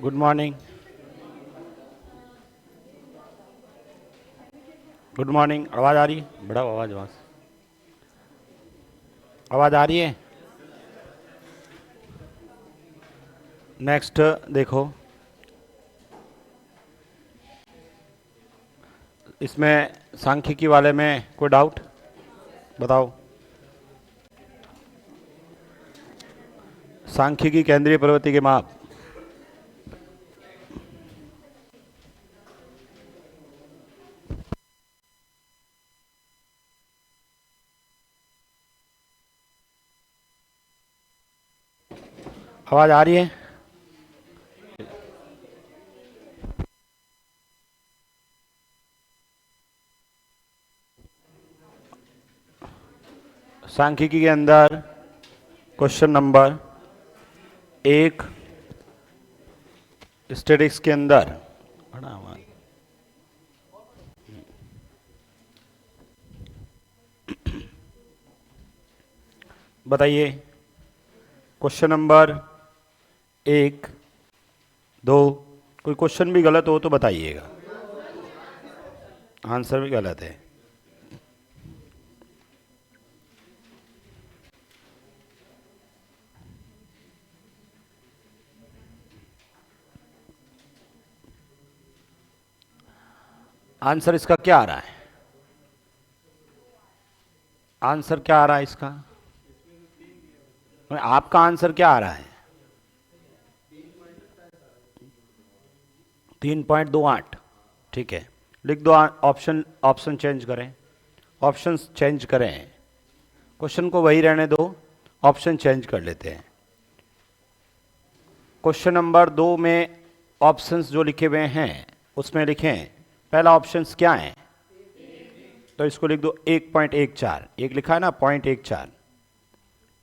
Good morning. Good morning. आवाज़ आ रही है? बड़ा आवाज़ आ रही है। नेक्स्ट देखो, इसमें सांख्यिकी वाले में कोई डाउट बताओ। सांख्यिकी केंद्रीय प्रवृत्ति के माप। आवाज़ आ रही है? सांख्यिकी के अंदर क्वेश्चन नंबर 1 स्टैटिक्स के अंदर बताइए। क्वेश्चन नंबर 1, 2, कोई क्वेश्चन भी गलत हो तो बताइएगा, आंसर भी गलत है। आंसर इसका क्या आ रहा है? आंसर क्या आ रहा है इसका? आपका आंसर क्या आ रहा है? 3.28। ठीक है, लिख दो। ऑप्शन ऑप्शन चेंज करें, ऑप्शन चेंज करें। क्वेश्चन को वही रहने दो, ऑप्शन चेंज कर लेते हैं। क्वेश्चन नंबर 2 में ऑप्शंस जो लिखे हुए हैं उसमें लिखें, पहला ऑप्शंस क्या है? तो इसको लिख दो 1.14। एक लिखा है ना, 0.14,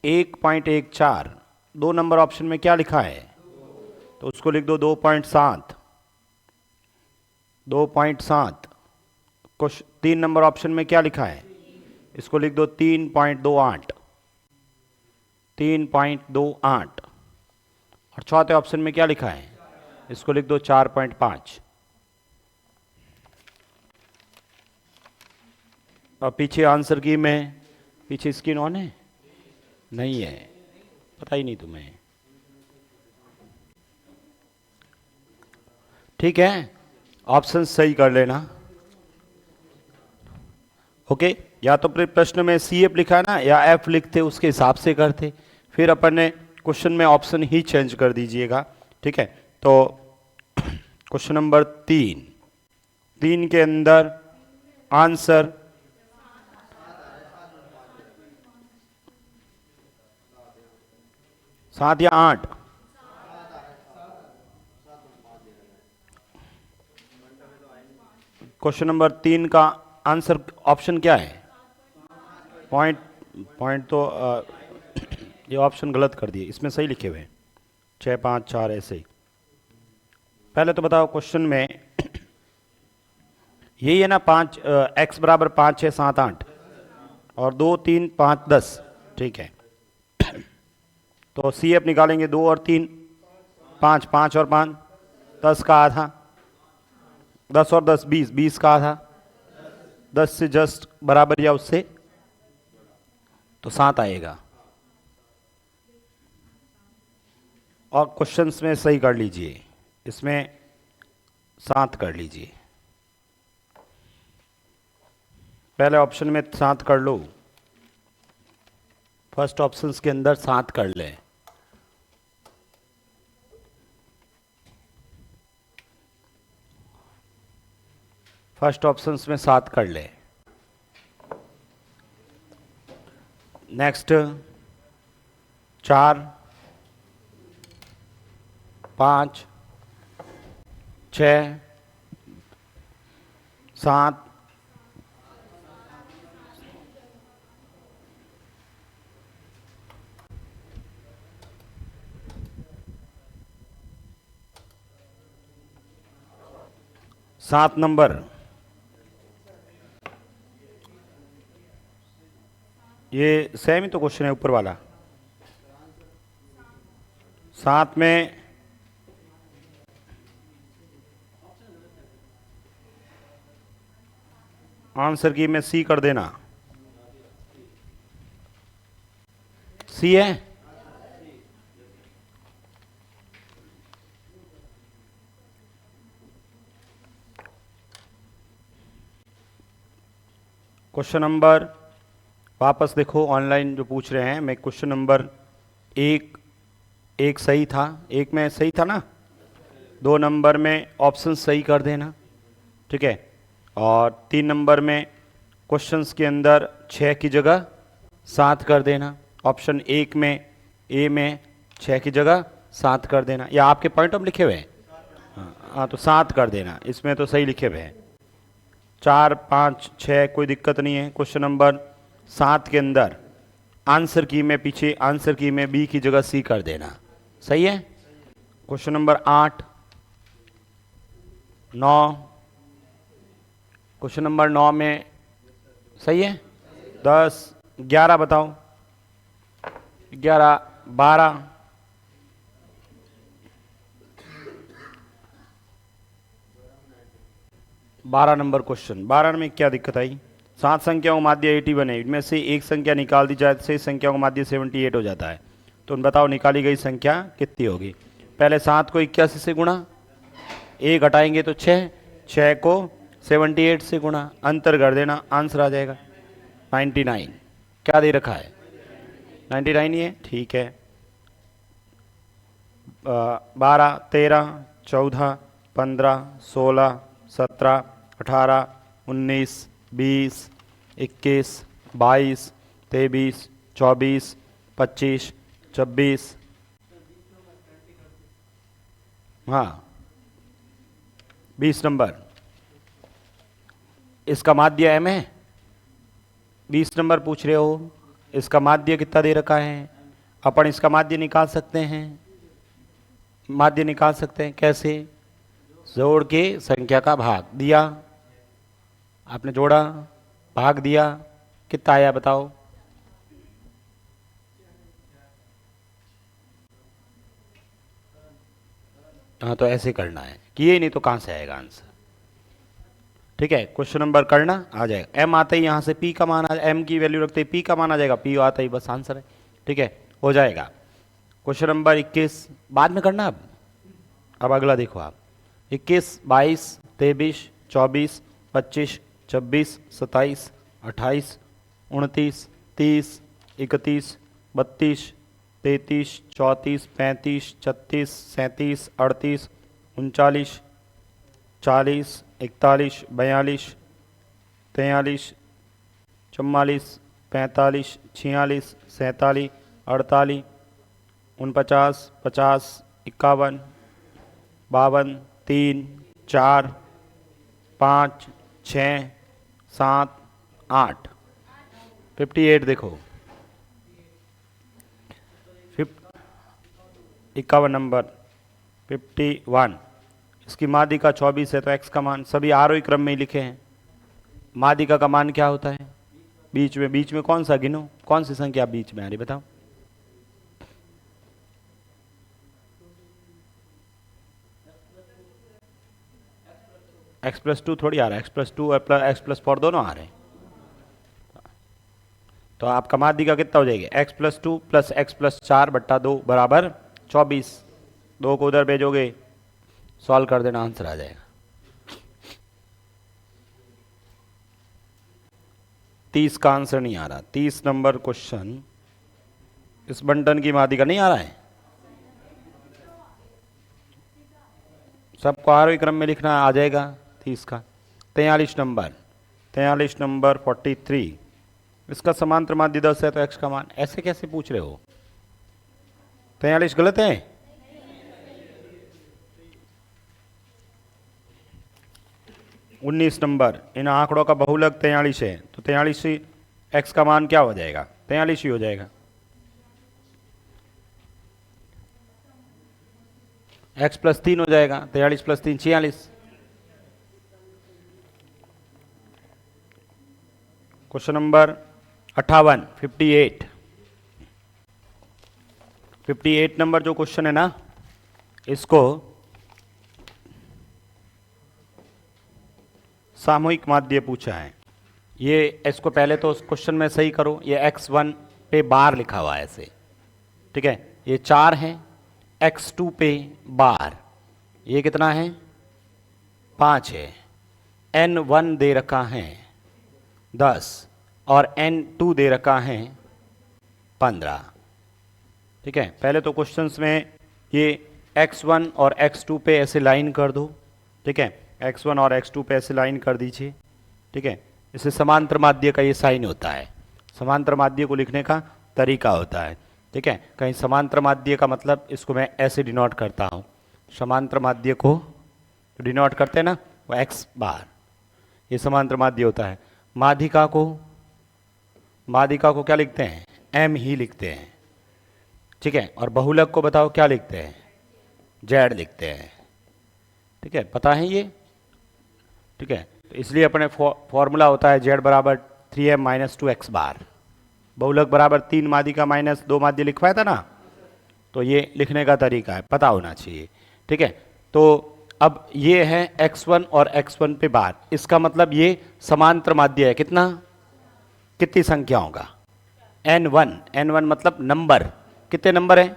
1.14। 2 नंबर ऑप्शन में क्या लिखा है? तो उसको लिख दो 2.7, 2.7। 3 नंबर ऑप्शन में क्या लिखा है? इसको लिख दो 3.28, 3.28। और चौथे ऑप्शन में क्या लिखा है? इसको लिख दो 4.5। और पीछे आंसर की में पीछे स्क्रीन ऑन है? नहीं है, पता ही नहीं तुम्हें। ठीक है, ऑप्शन सही कर लेना। ओके, या तो प्रश्न में सी एफ लिखा है ना, या एफ लिखते उसके हिसाब से करते, फिर अपन ने क्वेश्चन में ऑप्शन ही चेंज कर दीजिएगा। ठीक है, तो क्वेश्चन नंबर 3 के अंदर आंसर 7 या 8? क्वेश्चन नंबर 3 का आंसर ऑप्शन क्या है? पॉइंट। पॉइंट तो ये ऑप्शन गलत कर दिए, इसमें सही लिखे हुए हैं 6, 5, 4 ऐसे ही। पहले तो बताओ क्वेश्चन में यही है ना, 5 x बराबर 5, 6, 7, 8 और 2, 3, 5, 10। ठीक है, तो सी एफ निकालेंगे 2 और 3, 5, 5 और 5 10 का आधा, 10 और 10 20, 20 का आधा, 10 से जस्ट बराबर या उससे, तो 7 आएगा। और क्वेश्चंस में सही कर लीजिए, इसमें 7 कर लीजिए। पहले ऑप्शन में 7 कर लो, फर्स्ट ऑप्शंस के अंदर 7 कर ले। फर्स्ट ऑप्शंस में 7 कर ले। नेक्स्ट 4, 5, 6, 7, 7 नंबर, ये सेम ही तो क्वेश्चन है ऊपर वाला। 7 में आंसर की में सी कर देना। सी है। क्वेश्चन नंबर, वापस देखो ऑनलाइन जो पूछ रहे हैं, मैं क्वेश्चन नंबर एक सही था, एक में सही था ना, 2 नंबर में ऑप्शन सही कर देना, ठीक है। और 3 नंबर में क्वेश्चंस के अंदर 6 की जगह 7 कर देना। ऑप्शन 1 में ए में 6 की जगह 7 कर देना, या आपके पॉइंट ऑफ लिखे हुए हैं? हाँ, तो 7 कर देना, इसमें तो सही लिखे हुए हैं। 4, 5, 6 कोई दिक्कत नहीं है। क्वेश्चन नंबर 7 के अंदर आंसर की में पीछे आंसर की में बी की जगह सी कर देना, सही है। क्वेश्चन नंबर 8, 9, क्वेश्चन नंबर 9 में सही है। 10, 11 बताओ, 11, 12, 12 नंबर क्वेश्चन। 12 में क्या दिक्कत आई? 7 संख्याओं का माध्य 81 है, इनमें से एक संख्या निकाल दी जाए तो संख्याओं का माध्य 78 हो जाता है। तो बताओ निकाली गई संख्या कितनी होगी? पहले 7 को 81 से गुणा, 1 घटाएंगे तो 6, 6 को 78 से गुणा, अंतर कर देना, आंसर आ जाएगा 99। क्या दे रखा है? 99 ही है, ठीक है। 12, 13, 14, 15, 16, 17, 18, 19, 20, 21, 22, 23, 24, 25, 26, हाँ 20 नंबर। इसका माध्य एम है, 20 नंबर पूछ रहे हो, इसका माध्य कितना दे रखा है? अपन इसका माध्य निकाल सकते हैं। माध्य निकाल सकते हैं कैसे? जोड़ के संख्या का भाग दिया, आपने जोड़ा, भाग दिया, कितना आया बताओ? हाँ, तो ऐसे करना है, किए नहीं तो कहां से आएगा आंसर, ठीक है। क्वेश्चन नंबर करना आ जाएगा, एम आता ही यहां से पी का मान आ, एम की वैल्यू रखते ही पी का मान आ जाएगा, पी आता ही बस आंसर है, ठीक है, हो जाएगा। क्वेश्चन नंबर 21 बाद में करना। अब अगला देखो आप, 21, 22, 23, 24, 25, 26, 27, 28, 29, 30, 31, 32, 33, 34, 35, 36, 37, 38, 39, 40, 41, 42, 43, 44, 45, 46, 47, 48, 49, 50, 51, 52, 3, 4, 5, 6, 7, 8, 58 देखो, 51 नंबर, 51, इसकी माध्यिका 24 है तो x का मान, सभी आरोही क्रम में ही लिखे हैं। माध्यिका का मान क्या होता है? बीच में, बीच में कौन सा गिनो, कौन सी संख्या बीच में आ रही बताओ? x+2 थोड़ी आ रहा है, x+2 और x+4 दोनों आ रहे हैं, तो आपका माध्यिका कितना हो जाएगी? x+2 + x+4/2 बराबर 24। 2 को उधर भेजोगे, सॉल्व कर देना, आंसर आ जाएगा। 30 का आंसर नहीं आ रहा। 30 नंबर क्वेश्चन, इस बंटन की माध्यिका नहीं आ रहा है, सबको आरोही क्रम में लिखना आ जाएगा 30 का। 43 नंबर, 43 नंबर 43, इसका समांतर माध्य 10 है तो x का मान, ऐसे कैसे पूछ रहे हो? 43 गलत है? 19 नंबर, इन आंकड़ों का बहुलक 43 है तो 43 ही x का मान क्या हो जाएगा? 43 ही हो जाएगा। x+3 हो जाएगा, 43 + 3 46। क्वेश्चन नंबर 58, 58, 58 नंबर जो क्वेश्चन है ना, इसको सामूहिक माध्य पूछा है। ये इसको पहले तो क्वेश्चन में सही करो, ये x1 पे बार लिखा हुआ है ऐसे, ठीक है, ये 4 है, x2 पे बार ये कितना है 5 है, n1 दे रखा है 10 और n2 दे रखा है 15, ठीक है। पहले तो क्वेश्चंस में ये x1 और x2 पे ऐसे लाइन कर दो, ठीक है, x1 और x2 पे ऐसे लाइन कर दीजिए, ठीक है। इसे समांतर माध्य का ये साइन होता है, समांतर माध्य को लिखने का तरीका होता है, ठीक है। कहीं समांतर माध्य का मतलब इसको मैं ऐसे डिनोट करता हूँ, समांतर माध्य को डिनोट करते हैं ना वो x बार, ये समांतर माध्य होता है। माध्यिका को क्या लिखते हैं m ही लिखते हैं, ठीक है। और बहुलक को बताओ क्या लिखते हैं z लिखते हैं, ठीक है, पता है ये, ठीक है। तो इसलिए अपने फॉर्मूला होता है z बराबर 3m माइनस 2x बार, बहुलक बराबर 3 माध्यिका माइनस 2 माध्य लिखवाया था ना, तो ये लिखने का तरीका है, पता होना चाहिए, ठीक है। तो अब ये है x1 और x1 पे बार, इसका मतलब ये समांतर माध्य है, कितनी संख्याओं का n1 मतलब नंबर, कितने नंबर हैं,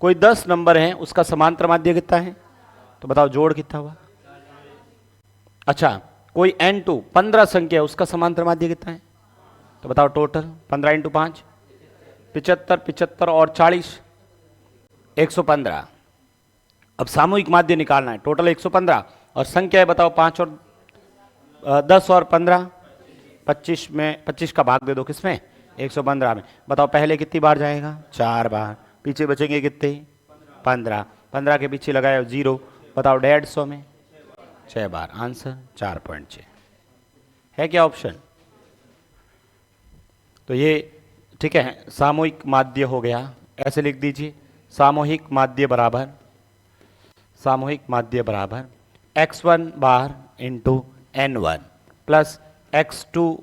कोई 10 नंबर हैं, उसका समांतर माध्य कितना है, तो बताओ जोड़ कितना हुआ। अच्छा, कोई n2 15 संख्या है, उसका समांतर माध्य कितना है, तो बताओ टोटल 15 × 5 75, 75 और 40 115। अब सामूहिक माध्य निकालना है, टोटल 115 और संख्या है बताओ 5 और 10 और 15, 25 में 25 का भाग दे दो किसमें 115 में, बताओ पहले कितनी बार जाएगा 4 बार, पीछे बचेंगे कितने 15, 15 के पीछे लगाए 0, बताओ 150 में 6 बार, आंसर 4.6 है क्या ऑप्शन। तो ये ठीक है, सामूहिक माध्य हो गया, ऐसे लिख दीजिए सामूहिक माध्य बराबर x1 bar into n1 plus x2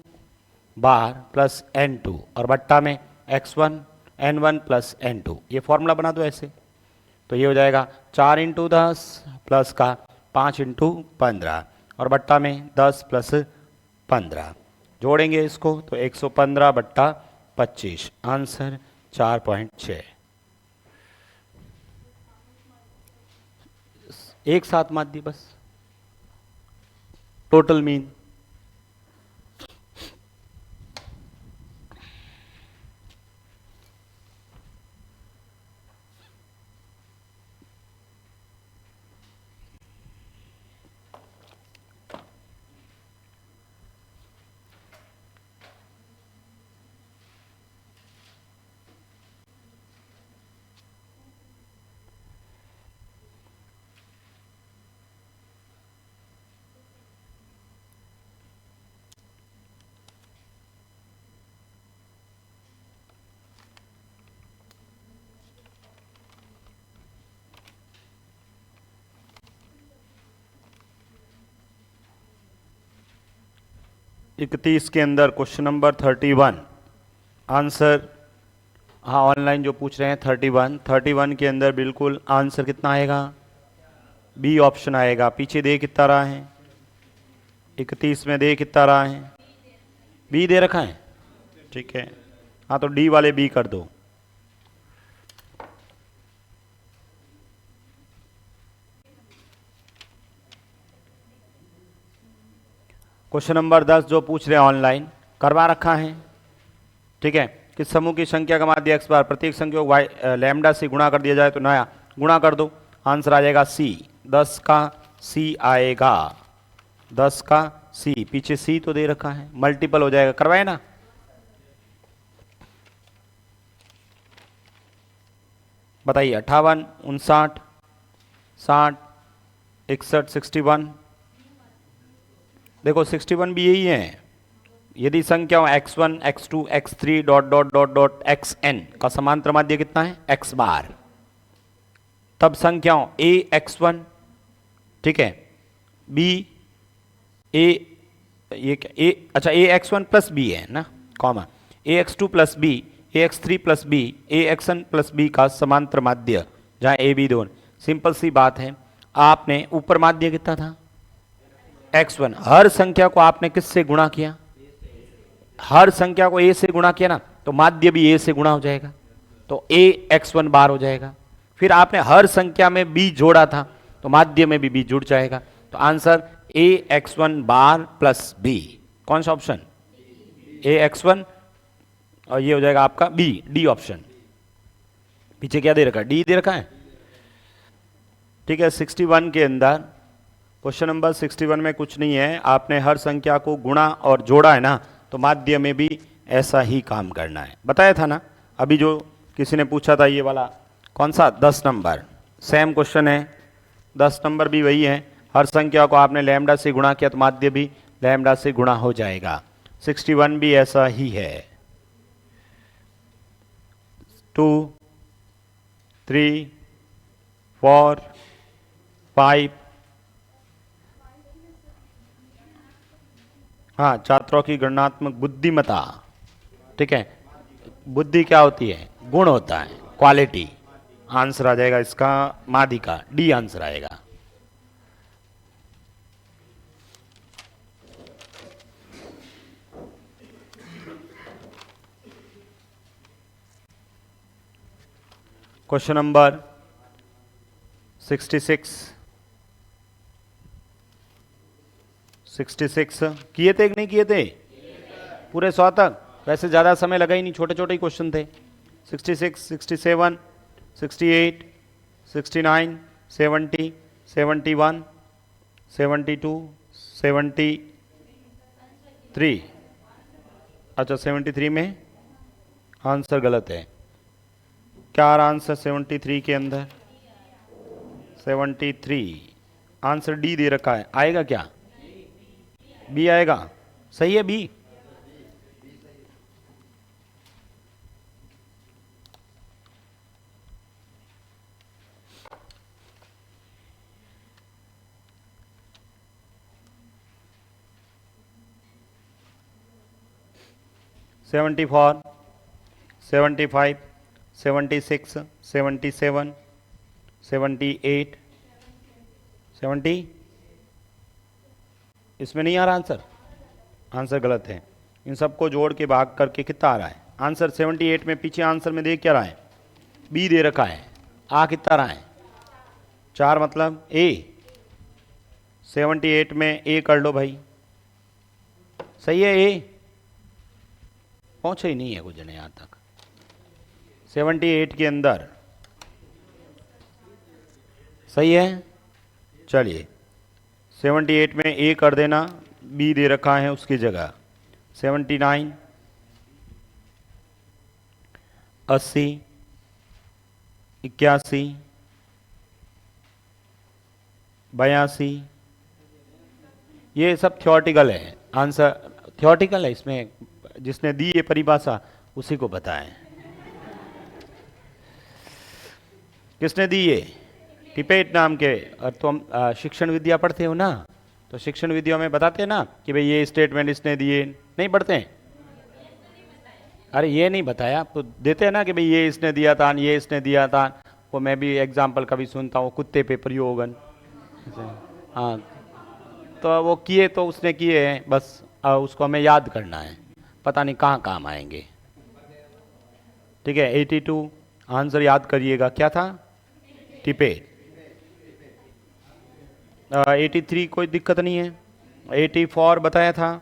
बार प्लस n2 और बट्टा में x1 n1 प्लस n2, ये फॉर्मूला बना दो ऐसे, तो ये हो जाएगा 4 × 10 प्लस का 5 × 15 और बट्टा में 10 प्लस 15, जोड़ेंगे इसको तो 115 बट्टा 25, आंसर 4.6। एक साथ माध्य बस, टोटल मीन। इकतीस के अंदर क्वेश्चन नंबर 31 आंसर, हाँ ऑनलाइन जो पूछ रहे हैं 31 के अंदर बिल्कुल आंसर कितना आएगा, बी ऑप्शन आएगा। पीछे दे कितना रहा है 31 में, दे कितना रहा है बी दे रखा है, ठीक है, हाँ तो डी वाले बी कर दो। क्वेश्चन नंबर 10 जो पूछ रहे हैं ऑनलाइन करवा रखा है, ठीक है। किस समूह की संख्या का माध्य x बार प्रत्येक संख्या को लैम्डा से गुणा कर दिया जाए तो नया गुणा कर दो, आंसर आ जाएगा c, 10 का c आएगा, 10 का c, पीछे c तो दे रखा है, मल्टीपल हो जाएगा, करवाए ना। बताइए 58, 59, 60, 61, 61, देखो 61 भी यही है। यदि संख्याओं x1, x2, x3 dot dot dot dot xn का समांतर माध्य कितना है x बार, तब संख्याओं a x1, ठीक है, b a, ये क्या a, अच्छा a x1 प्लस b है ना, comma a x2 plus b, a x3 plus b, a xn plus b का समांतर माध्य, जहां a b दोनों, सिंपल सी बात है। आपने ऊपर माध्य कितना था x1, हर संख्या को आपने किससे गुणा किया हर संख्या को a से गुणा किया ना तो माध्य भी a से गुणा हो जाएगा, तो a x1 बार हो जाएगा। फिर आपने हर संख्या में b जोड़ा था तो माध्य में भी b जुड़ जाएगा। तो answer a x1 bar plus b। कौन सा ऑप्शन? a x1, और ये हो जाएगा आपका b, डी ऑप्शन। पीछे क्या दे रखा है? डी दे रखा है। ठीक है, 61 के अंदर क्वेश्चन नंबर 61 में कुछ नहीं है, आपने हर संख्या को गुणा और जोड़ा है ना तो माध्य में भी ऐसा ही काम करना है। बताया था ना अभी, जो किसी ने पूछा था ये वाला कौन सा, 10 नंबर, सेम क्वेश्चन है, 10 नंबर भी वही है। हर संख्या को आपने लैम्डा से गुणा किया तो माध्य भी लैम्डा से गुणा हो जाएगा। 61 भी ऐसा ही है। 2 3 4 5, हाँ, छात्रों की गणनात्मक बुद्धिमत्ता। ठीक है, बुद्धि क्या होती है? गुण होता है, क्वालिटी। आंसर आ जाएगा इसका माध्यिका, डी आंसर आएगा। क्वेश्चन नंबर 66 किए थे कि नहीं किए थे? पूरे 100 तक? वैसे ज़्यादा समय लगा ही नहीं, छोटे छोटे ही क्वेश्चन थे। 66, 67, 68, 69, 70, 71, 72, 73। अच्छा, 73 में आंसर गलत है। क्या आ रहा आंसर 73 के अंदर? 73 आंसर डी दे रखा है, आएगा क्या? बी आएगा। सही है, बी। सेवेंटी 75, 76, 77, 78, 70। इसमें नहीं आ रहा आंसर, आंसर गलत है। इन सबको जोड़ के भाग करके कितना आ रहा है आंसर? 78 में पीछे आंसर में देख क्या रहा है? बी दे रखा है। आ कितना रहा है? 4, मतलब ए। 78 में ए कर लो भाई, सही है। ए पहुंचे ही नहीं है कुछ ने यहां तक। 78 के अंदर सही है। चलिए 78 में ए कर देना, बी दे रखा है उसकी जगह। 79, 80, 81, 82, ये सब थ्योरेटिकल है। आंसर थ्योरेटिकल है, इसमें जिसने दी ये परिभाषा उसी को पता है। किसने दी ये? टिपेट नाम के। और तुम शिक्षण विद्या पढ़ते हो ना, तो शिक्षण विद्या में बताते हैं ना कि भाई ये स्टेटमेंट इसने दिए, नहीं पढ़ते हैं? अरे ये नहीं बताया तो देते हैं ना कि भाई ये इसने दिया था, ये इसने दिया था। वो मैं भी एग्जाम्पल कभी सुनता हूँ, कुत्ते पे प्रयोगन। हाँ, तो वो किए तो उसने किए हैं, बस उसको हमें याद करना है, पता नहीं कहाँ काम आएंगे। ठीक है, 82 आंसर याद करिएगा, क्या था? टिपेट। 83 कोई दिक्कत नहीं है। 84 बताया था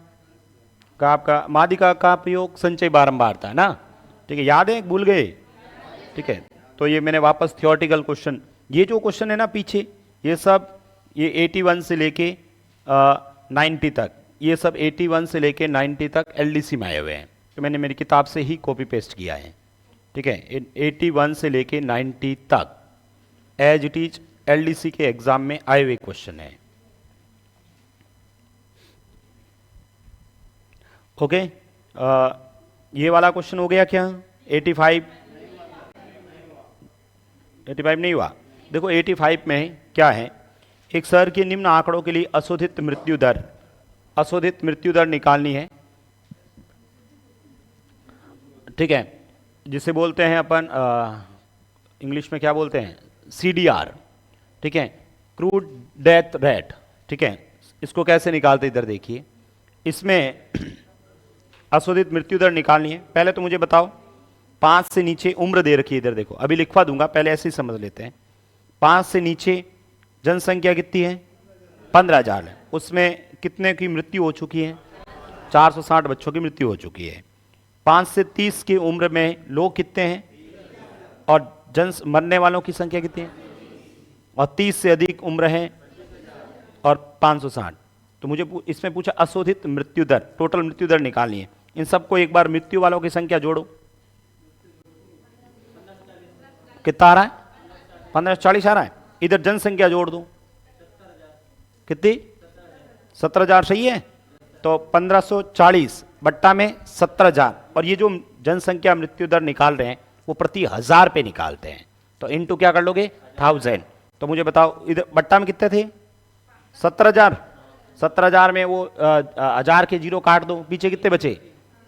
का आपका माध्यिका का प्रयोग संचय बारंबार था ना। ठीक है, याद है, भूल गए? ठीक है, तो ये मैंने वापस थियोरेटिकल क्वेश्चन, ये जो क्वेश्चन है ना पीछे, ये सब ये 81 से लेके 90 तक, ये सब 81 से लेके 90 तक एलडीसी में आए हुए हैं। तो मैंने मेरी किताब से ही कॉपी पेस्ट किया है। ठीक है, 81 से लेके 90 तक एज इट इज एलडीसी के एग्जाम में आए हुए क्वेश्चन है। ओके, ये वाला क्वेश्चन हो गया क्या? 85 नहीं हुआ। देखो 85 में क्या है, एक शहर के निम्न आंकड़ों के लिए अशोधित मृत्यु दर निकालनी है। ठीक है, जिसे बोलते हैं अपन इंग्लिश में क्या बोलते हैं? CDR। ठीक है, क्रूड डेथ रेट। ठीक है, इसको कैसे निकालते इधर देखिए। इसमें अशोधित मृत्यु दर निकालनी है। पहले तो मुझे बताओ 5 से नीचे उम्र दे रखी है, इधर देखो, अभी लिखवा दूंगा, पहले ऐसे ही समझ लेते हैं। 5 से नीचे जनसंख्या कितनी है? 15,000 है। उसमें कितने की मृत्यु हो चुकी है? 460 बच्चों की मृत्यु हो चुकी है। 5 से 30 की उम्र में लोग कितने हैं और मरने वालों की संख्या कितनी है? और 30 से अधिक उम्र है और 560। तो मुझे इसमें पूछा अशोधित मृत्यु दर, टोटल मृत्यु दर निकालनी है। इन सबको एक बार मृत्यु वालों की संख्या जोड़ो, कितना आ रहा है? 1540 आ रहा है। इधर जनसंख्या जोड़ दो, कितनी? 17,000 सही है। तो 1540 बट्टा में 17,000, और ये जो जनसंख्या मृत्यु दर निकाल रहे हैं वो प्रति 1000 पे निकालते हैं, तो इनटू क्या कर लोगे? 1000। तो मुझे बताओ इधर बट्टा में कितने थे? 17,000। 17,000 में वो 1000 के जीरो काट दो, पीछे कितने बचे?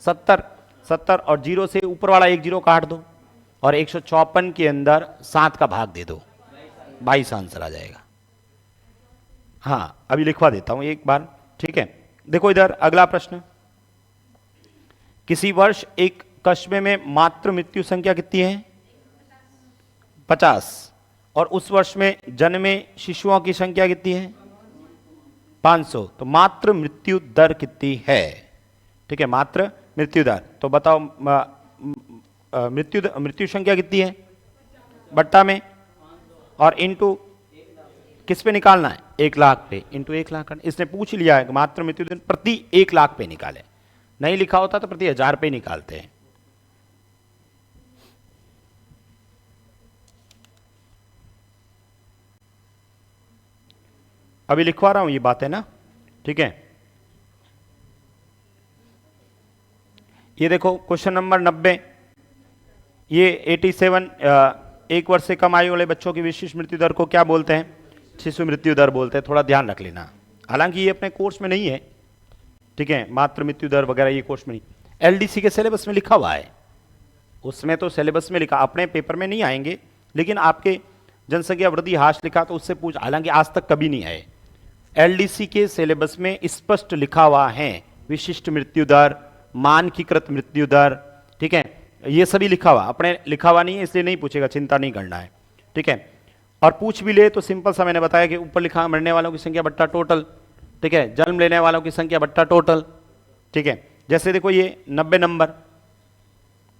70 और जीरो से ऊपर वाला एक जीरो काट दो, और 154 के अंदर 7 का भाग दे दो, 22 आंसर आ जाएगा। हाँ, अभी लिखवा देता हूं एक बार, ठीक है। देखो इधर अगला प्रश्न, किसी वर्ष एक कस्बे में मातृ मृत्यु संख्या कितनी है? 50। और उस वर्ष में जन्मे शिशुओं की संख्या कितनी है? 500। तो मातृ मृत्यु दर कितनी है? ठीक है, मातृ मृत्यु दर। तो बताओ मृत्यु संख्या कितनी है बट्टा में, और इनटू किस पे निकालना है? 1 लाख पे, इनटू 1 लाख। इसने पूछ लिया है मातृ मृत्यु दर प्रति 1 लाख पे निकाले, नहीं लिखा होता तो प्रति 1000 पे निकालते हैं। अभी लिखवा रहा हूं ये बात है ना, ठीक है। ये देखो क्वेश्चन नंबर 90, ये 87 1 वर्ष से कम आयु वाले बच्चों की विशिष्ट मृत्यु दर को क्या बोलते हैं? शिशु मृत्यु दर बोलते हैं। थोड़ा ध्यान रख लेना, हालांकि ये अपने कोर्स में नहीं है, ठीक है, मातृ मृत्यु दर वगैरह ये कोर्स में नहीं। एलडीसी के सिलेबस में लिखा हुआ है, उसमें तो सिलेबस में लिखा, अपने पेपर में नहीं आएंगे, लेकिन आपके जनसंख्या वृद्धि हाश लिखा तो उससे पूछ, हालांकि आज तक कभी नहीं आए। एलडीसी के सिलेबस में स्पष्ट लिखा हुआ है विशिष्ट मृत्यु दर, मानकीकृत मृत्यु दर, ठीक है, ये सभी लिखा हुआ, अपने लिखा हुआ नहीं है इसलिए नहीं पूछेगा, चिंता नहीं करना है, ठीक है। और पूछ भी ले तो सिंपल सा मैंने बताया कि ऊपर लिखा मरने वालों की संख्या बट्टा टोटल, ठीक है, जन्म लेने वालों की संख्या बट्टा टोटल, ठीक है। जैसे देखो ये 90 नंबर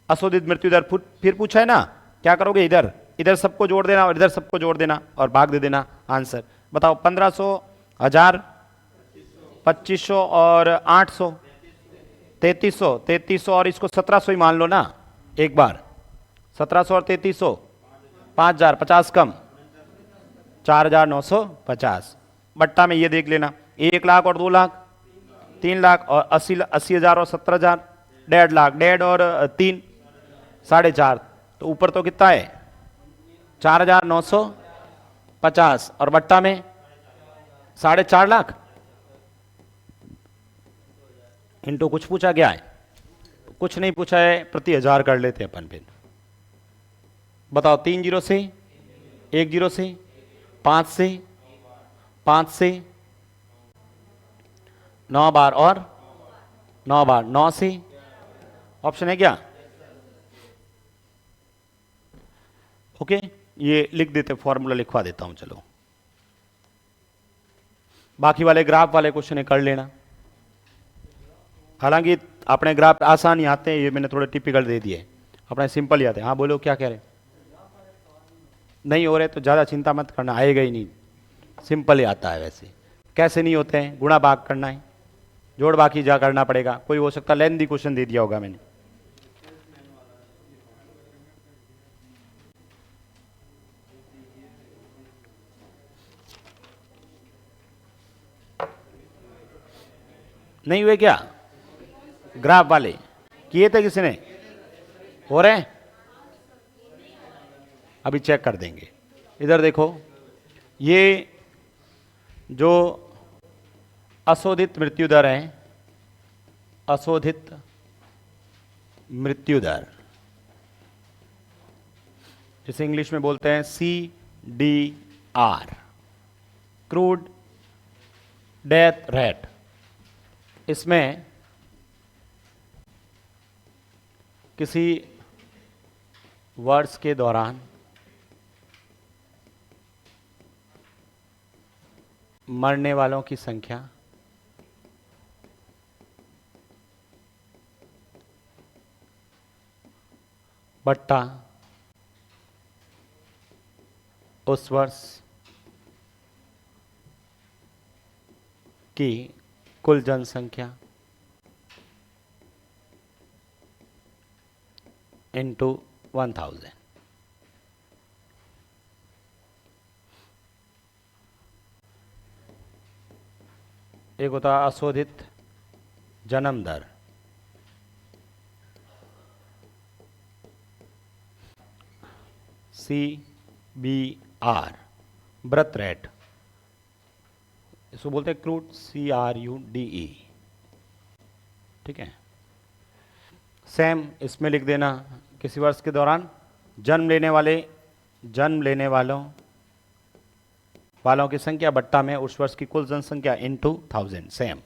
अशोधित मृत्यु दर फिर पूछा है ना, क्या करोगे? इधर इधर सबको जोड़ देना और इधर सबको जोड़ देना और भाग दे देना आंसर। बताओ 1500, 1000, 2500 और 800, 3300 और इसको 1700 ही मान लो ना एक बार। 1700 और 3300, 5000, 50 कम, 4950। बट्टा में ये देख लेना, 1 लाख और 2 लाख, 3 लाख और 80,000 और 17,000, 1.5 लाख, 1.5 और 3, 4.5। तो ऊपर तो कितना है? 4,950 और बट्टा में 4.5 लाख। इनटू कुछ पूछा गया है? कुछ नहीं पूछा है, प्रति 1000 कर लेते हैं अपन फिर। बताओ 3 जीरो से, 1 जीरो से, 5 से, 5 से, 9 बार और 9 बार, 9 से, ऑप्शन है क्या? ओके, ये लिख देते, फॉर्मूला लिखवा देता हूं, चलो। बाकी वाले ग्राफ वाले क्वेश्चन कर लेना, हालांकि अपने ग्राफ आसान ही आते हैं, ये मैंने थोड़े टिपिकल दे दिए, अपने सिंपल ही आते हैं। हाँ बोलो, क्या कह रहे? नहीं हो रहे तो ज़्यादा चिंता मत करना, आएगा ही नहीं, सिंपल ही आता है। वैसे कैसे नहीं होते हैं? गुणा भाग करना है, जोड़ बाकी जा करना पड़ेगा। कोई हो सकता है लेंथी क्वेश्चन दे दिया होगा मैंने। नहीं हुए क्या? ग्राफ वाले किए थे किसी ने? हो रहे हैं? अभी चेक कर देंगे। इधर देखो, ये जो अशोधित मृत्यु दर है, अशोधित मृत्यु दर जिसे इंग्लिश में बोलते हैं CDR, क्रूड डेथ रेट, इसमें किसी वर्ष के दौरान मरने वालों की संख्या बट्टा उस वर्ष की कुल जनसंख्या इंटू 1000। एक होता है अशोधित जन्म दर, CBR, बर्थ रेट, इसको बोलते हैं क्रूड, CRUDE। ठीक है, सेम इसमें लिख देना किसी वर्ष के दौरान जन्म लेने वालों की संख्या बट्टा में उस वर्ष की कुल जनसंख्या इनटू 1000। सेम।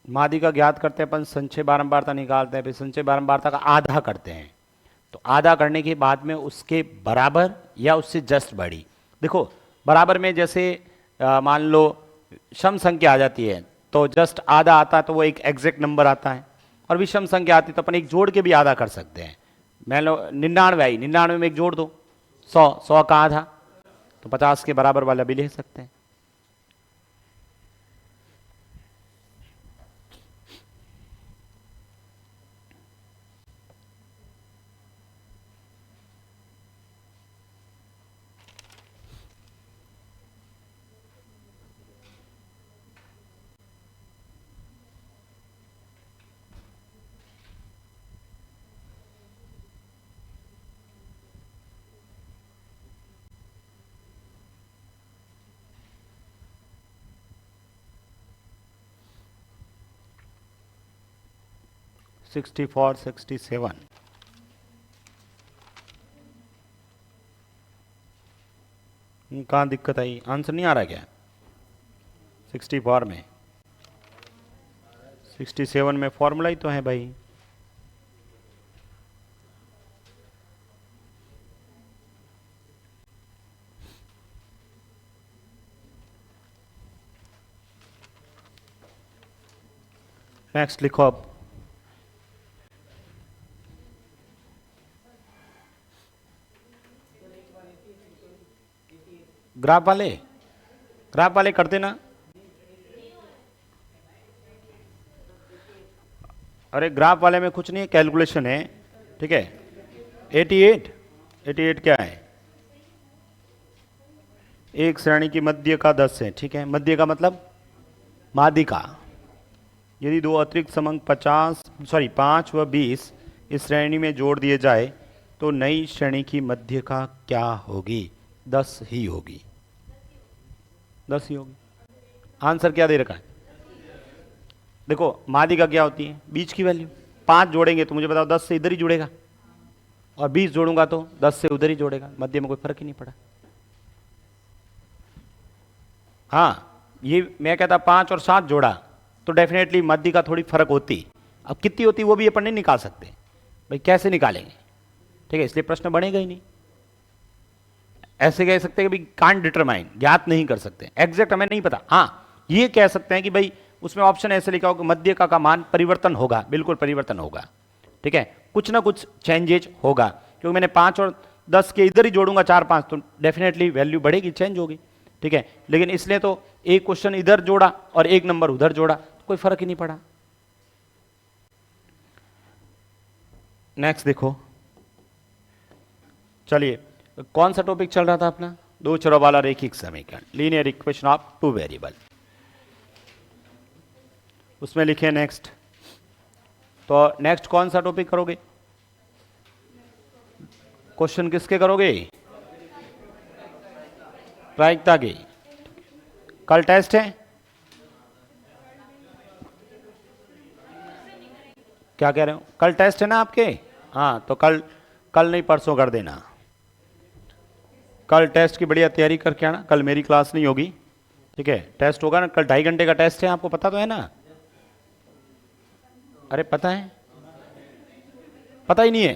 मादी का ज्ञात करते हैं अपन, संचय बारंबारता निकालते हैं, फिर संचय बारंबारता का आधा करते हैं। तो आधा करने के बाद में उसके बराबर या उससे जस्ट बड़ी। देखो बराबर में जैसे मान लो सम संख्या आ जाती है तो जस्ट आधा आता है तो वो एक एग्जैक्ट नंबर आता है, और विषम संख्या आती है तो अपन एक जोड़ के भी आधा कर सकते हैं। मान लो 99 आई, 99 में एक जोड़ दो 100, 100 का आधा, तो 50 के बराबर वाला भी ले सकते हैं। सिक्सटी 67 कहाँ दिक्कत आई? आंसर नहीं आ रहा क्या? 64 में, 67 में फॉर्मूला ही तो है भाई। नेक्स्ट लिखो अब। ग्राफ वाले करते ना। अरे ग्राफ वाले में कुछ नहीं है, कैलकुलेशन है। ठीक है, 88 क्या है? एक श्रेणी की मध्य का 10 है। ठीक है, मध्य का मतलब मादी का। यदि दो अतिरिक्त समंक 5 व 20 इस श्रेणी में जोड़ दिए जाए तो नई श्रेणी की मध्य का क्या होगी? 10 ही होगी। आंसर क्या दे रखा है? देखो मादी का क्या होती है? बीच की वैल्यू। 5 जोड़ेंगे तो मुझे बताओ 10 से इधर ही जुड़ेगा, और 20 जोड़ूंगा तो 10 से उधर ही जोड़ेगा। मध्य में कोई फर्क ही नहीं पड़ा। हाँ, ये मैं कहता 5 और 7 जोड़ा तो डेफिनेटली मध्य का थोड़ी फर्क होती। अब कितनी होती वो भी अपन नहीं निकाल सकते भाई, कैसे निकालेंगे? ठीक है, इसलिए प्रश्न बनेगा ही नहीं। ऐसे कह सकते हैं कि भाई कांट डिटरमाइन, ज्ञात नहीं कर सकते, एग्जैक्ट हमें नहीं पता। हाँ ये कह सकते हैं कि भाई उसमें ऑप्शन ऐसे लिखा हो कि मध्य का मान परिवर्तन होगा, बिल्कुल परिवर्तन होगा। ठीक है, कुछ ना कुछ चेंजेज होगा, क्योंकि मैंने 5 और 10 के इधर ही जोड़ूंगा 4 5 तो डेफिनेटली वैल्यू बढ़ेगी, चेंज होगी। ठीक है, लेकिन इसलिए तो एक क्वेश्चन इधर जोड़ा और एक नंबर उधर जोड़ा, कोई फर्क ही नहीं पड़ा। नेक्स्ट देखो, चलिए कौन सा टॉपिक चल रहा था अपना? दो चरों वाला रैखिक समीकरण, linear equation of two variable. उसमें लिखे नेक्स्ट। तो नेक्स्ट कौन सा टॉपिक करोगे? क्वेश्चन किसके करोगे? प्रायिकता के। कल टेस्ट है, क्या कह रहे हो? कल टेस्ट है ना आपके? हाँ, तो कल कल नहीं परसों कर देना। कल टेस्ट की बढ़िया तैयारी करके आना। कल मेरी क्लास नहीं होगी, ठीक है? टेस्ट होगा ना कल, 2.5 घंटे का टेस्ट है, आपको पता तो है ना? अरे पता है? पता ही नहीं है?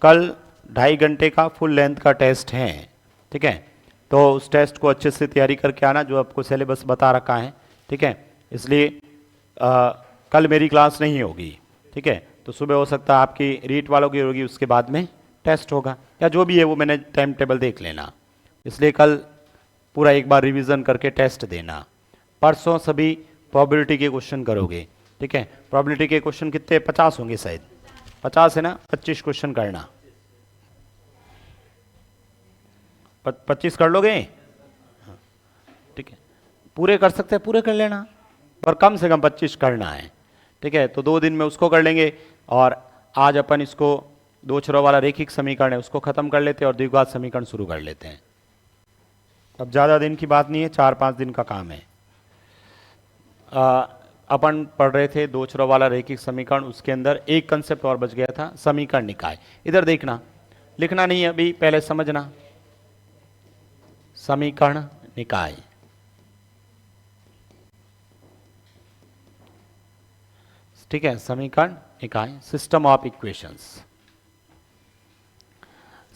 कल 2.5 घंटे का फुल लेंथ का टेस्ट है, ठीक है? तो उस टेस्ट को अच्छे से तैयारी करके आना, जो आपको सिलेबस बता रखा है, ठीक है? इसलिए कल मेरी क्लास नहीं होगी, ठीक है? तो सुबह हो सकता है आपकी रीट वालों की होगी, उसके बाद में टेस्ट होगा, या जो भी है वो मैंने टाइम टेबल देख लेना। इसलिए कल पूरा एक बार रिवीजन करके टेस्ट देना। परसों सभी प्रोबेबिलिटी के क्वेश्चन करोगे, ठीक है? प्रोबेबिलिटी के क्वेश्चन कितने? 50 होंगे शायद, 50 है ना? 25 क्वेश्चन करना। 25 कर लोगे? हाँ, ठीक है। पूरे कर सकते हैं, पूरे कर लेना, पर कम से कम 25 करना है, ठीक है? तो 2 दिन में उसको कर लेंगे, और आज अपन इसको दो छोरों वाला रैखिक समीकरण है उसको खत्म कर लेते हैं और द्विघात समीकरण शुरू कर लेते हैं। अब ज़्यादा दिन की बात नहीं है, 4-5 दिन का काम है। अपन पढ़ रहे थे दो छोरों वाला रैखिक समीकरण, उसके अंदर एक कंसेप्ट और बच गया था, समीकरण निकाय। इधर देखना, लिखना नहीं है अभी, पहले समझना। समीकरण निकाय, ठीक है? समीकरण निकाय, सिस्टम ऑफ इक्वेशंस।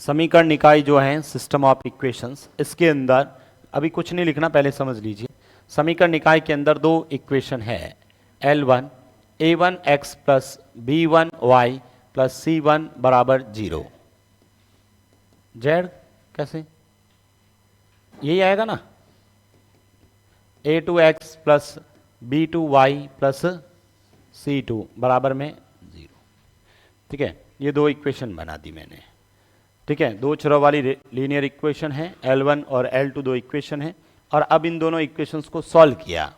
समीकरण निकाय जो है सिस्टम ऑफ इक्वेशंस, इसके अंदर अभी कुछ नहीं लिखना, पहले समझ लीजिए। समीकरण निकाय के अंदर दो इक्वेशन है, L1 a1x plus b1y plus c1 बराबर 0। जेड कैसे? यही आएगा ना, a2x plus b2y plus c2 बराबर में 0, ठीक है? ये दो इक्वेशन बना दी मैंने, ठीक है? दो छोरों वाली लीनियर इक्वेशन है, L1 और L2 दो इक्वेशन है, और अब इन दोनों इक्वेशंस को सॉल्व किया,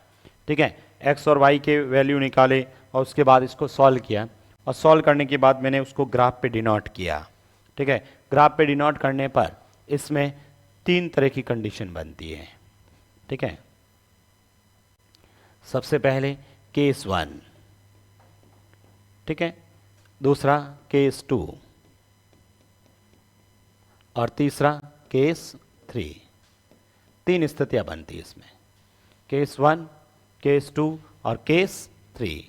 ठीक है? x और y के वैल्यू निकाले और उसके बाद इसको सॉल्व किया, और सॉल्व करने के बाद मैंने उसको ग्राफ पे डिनोट किया, ठीक है? ग्राफ पे डिनोट करने पर इसमें 3 तरह की कंडीशन बनती है, ठीक है? सबसे पहले केस 1, ठीक है? दूसरा केस 2 और तीसरा केस 3। 3 स्थितियां बनती है इसमें, केस 1, केस 2 और केस 3।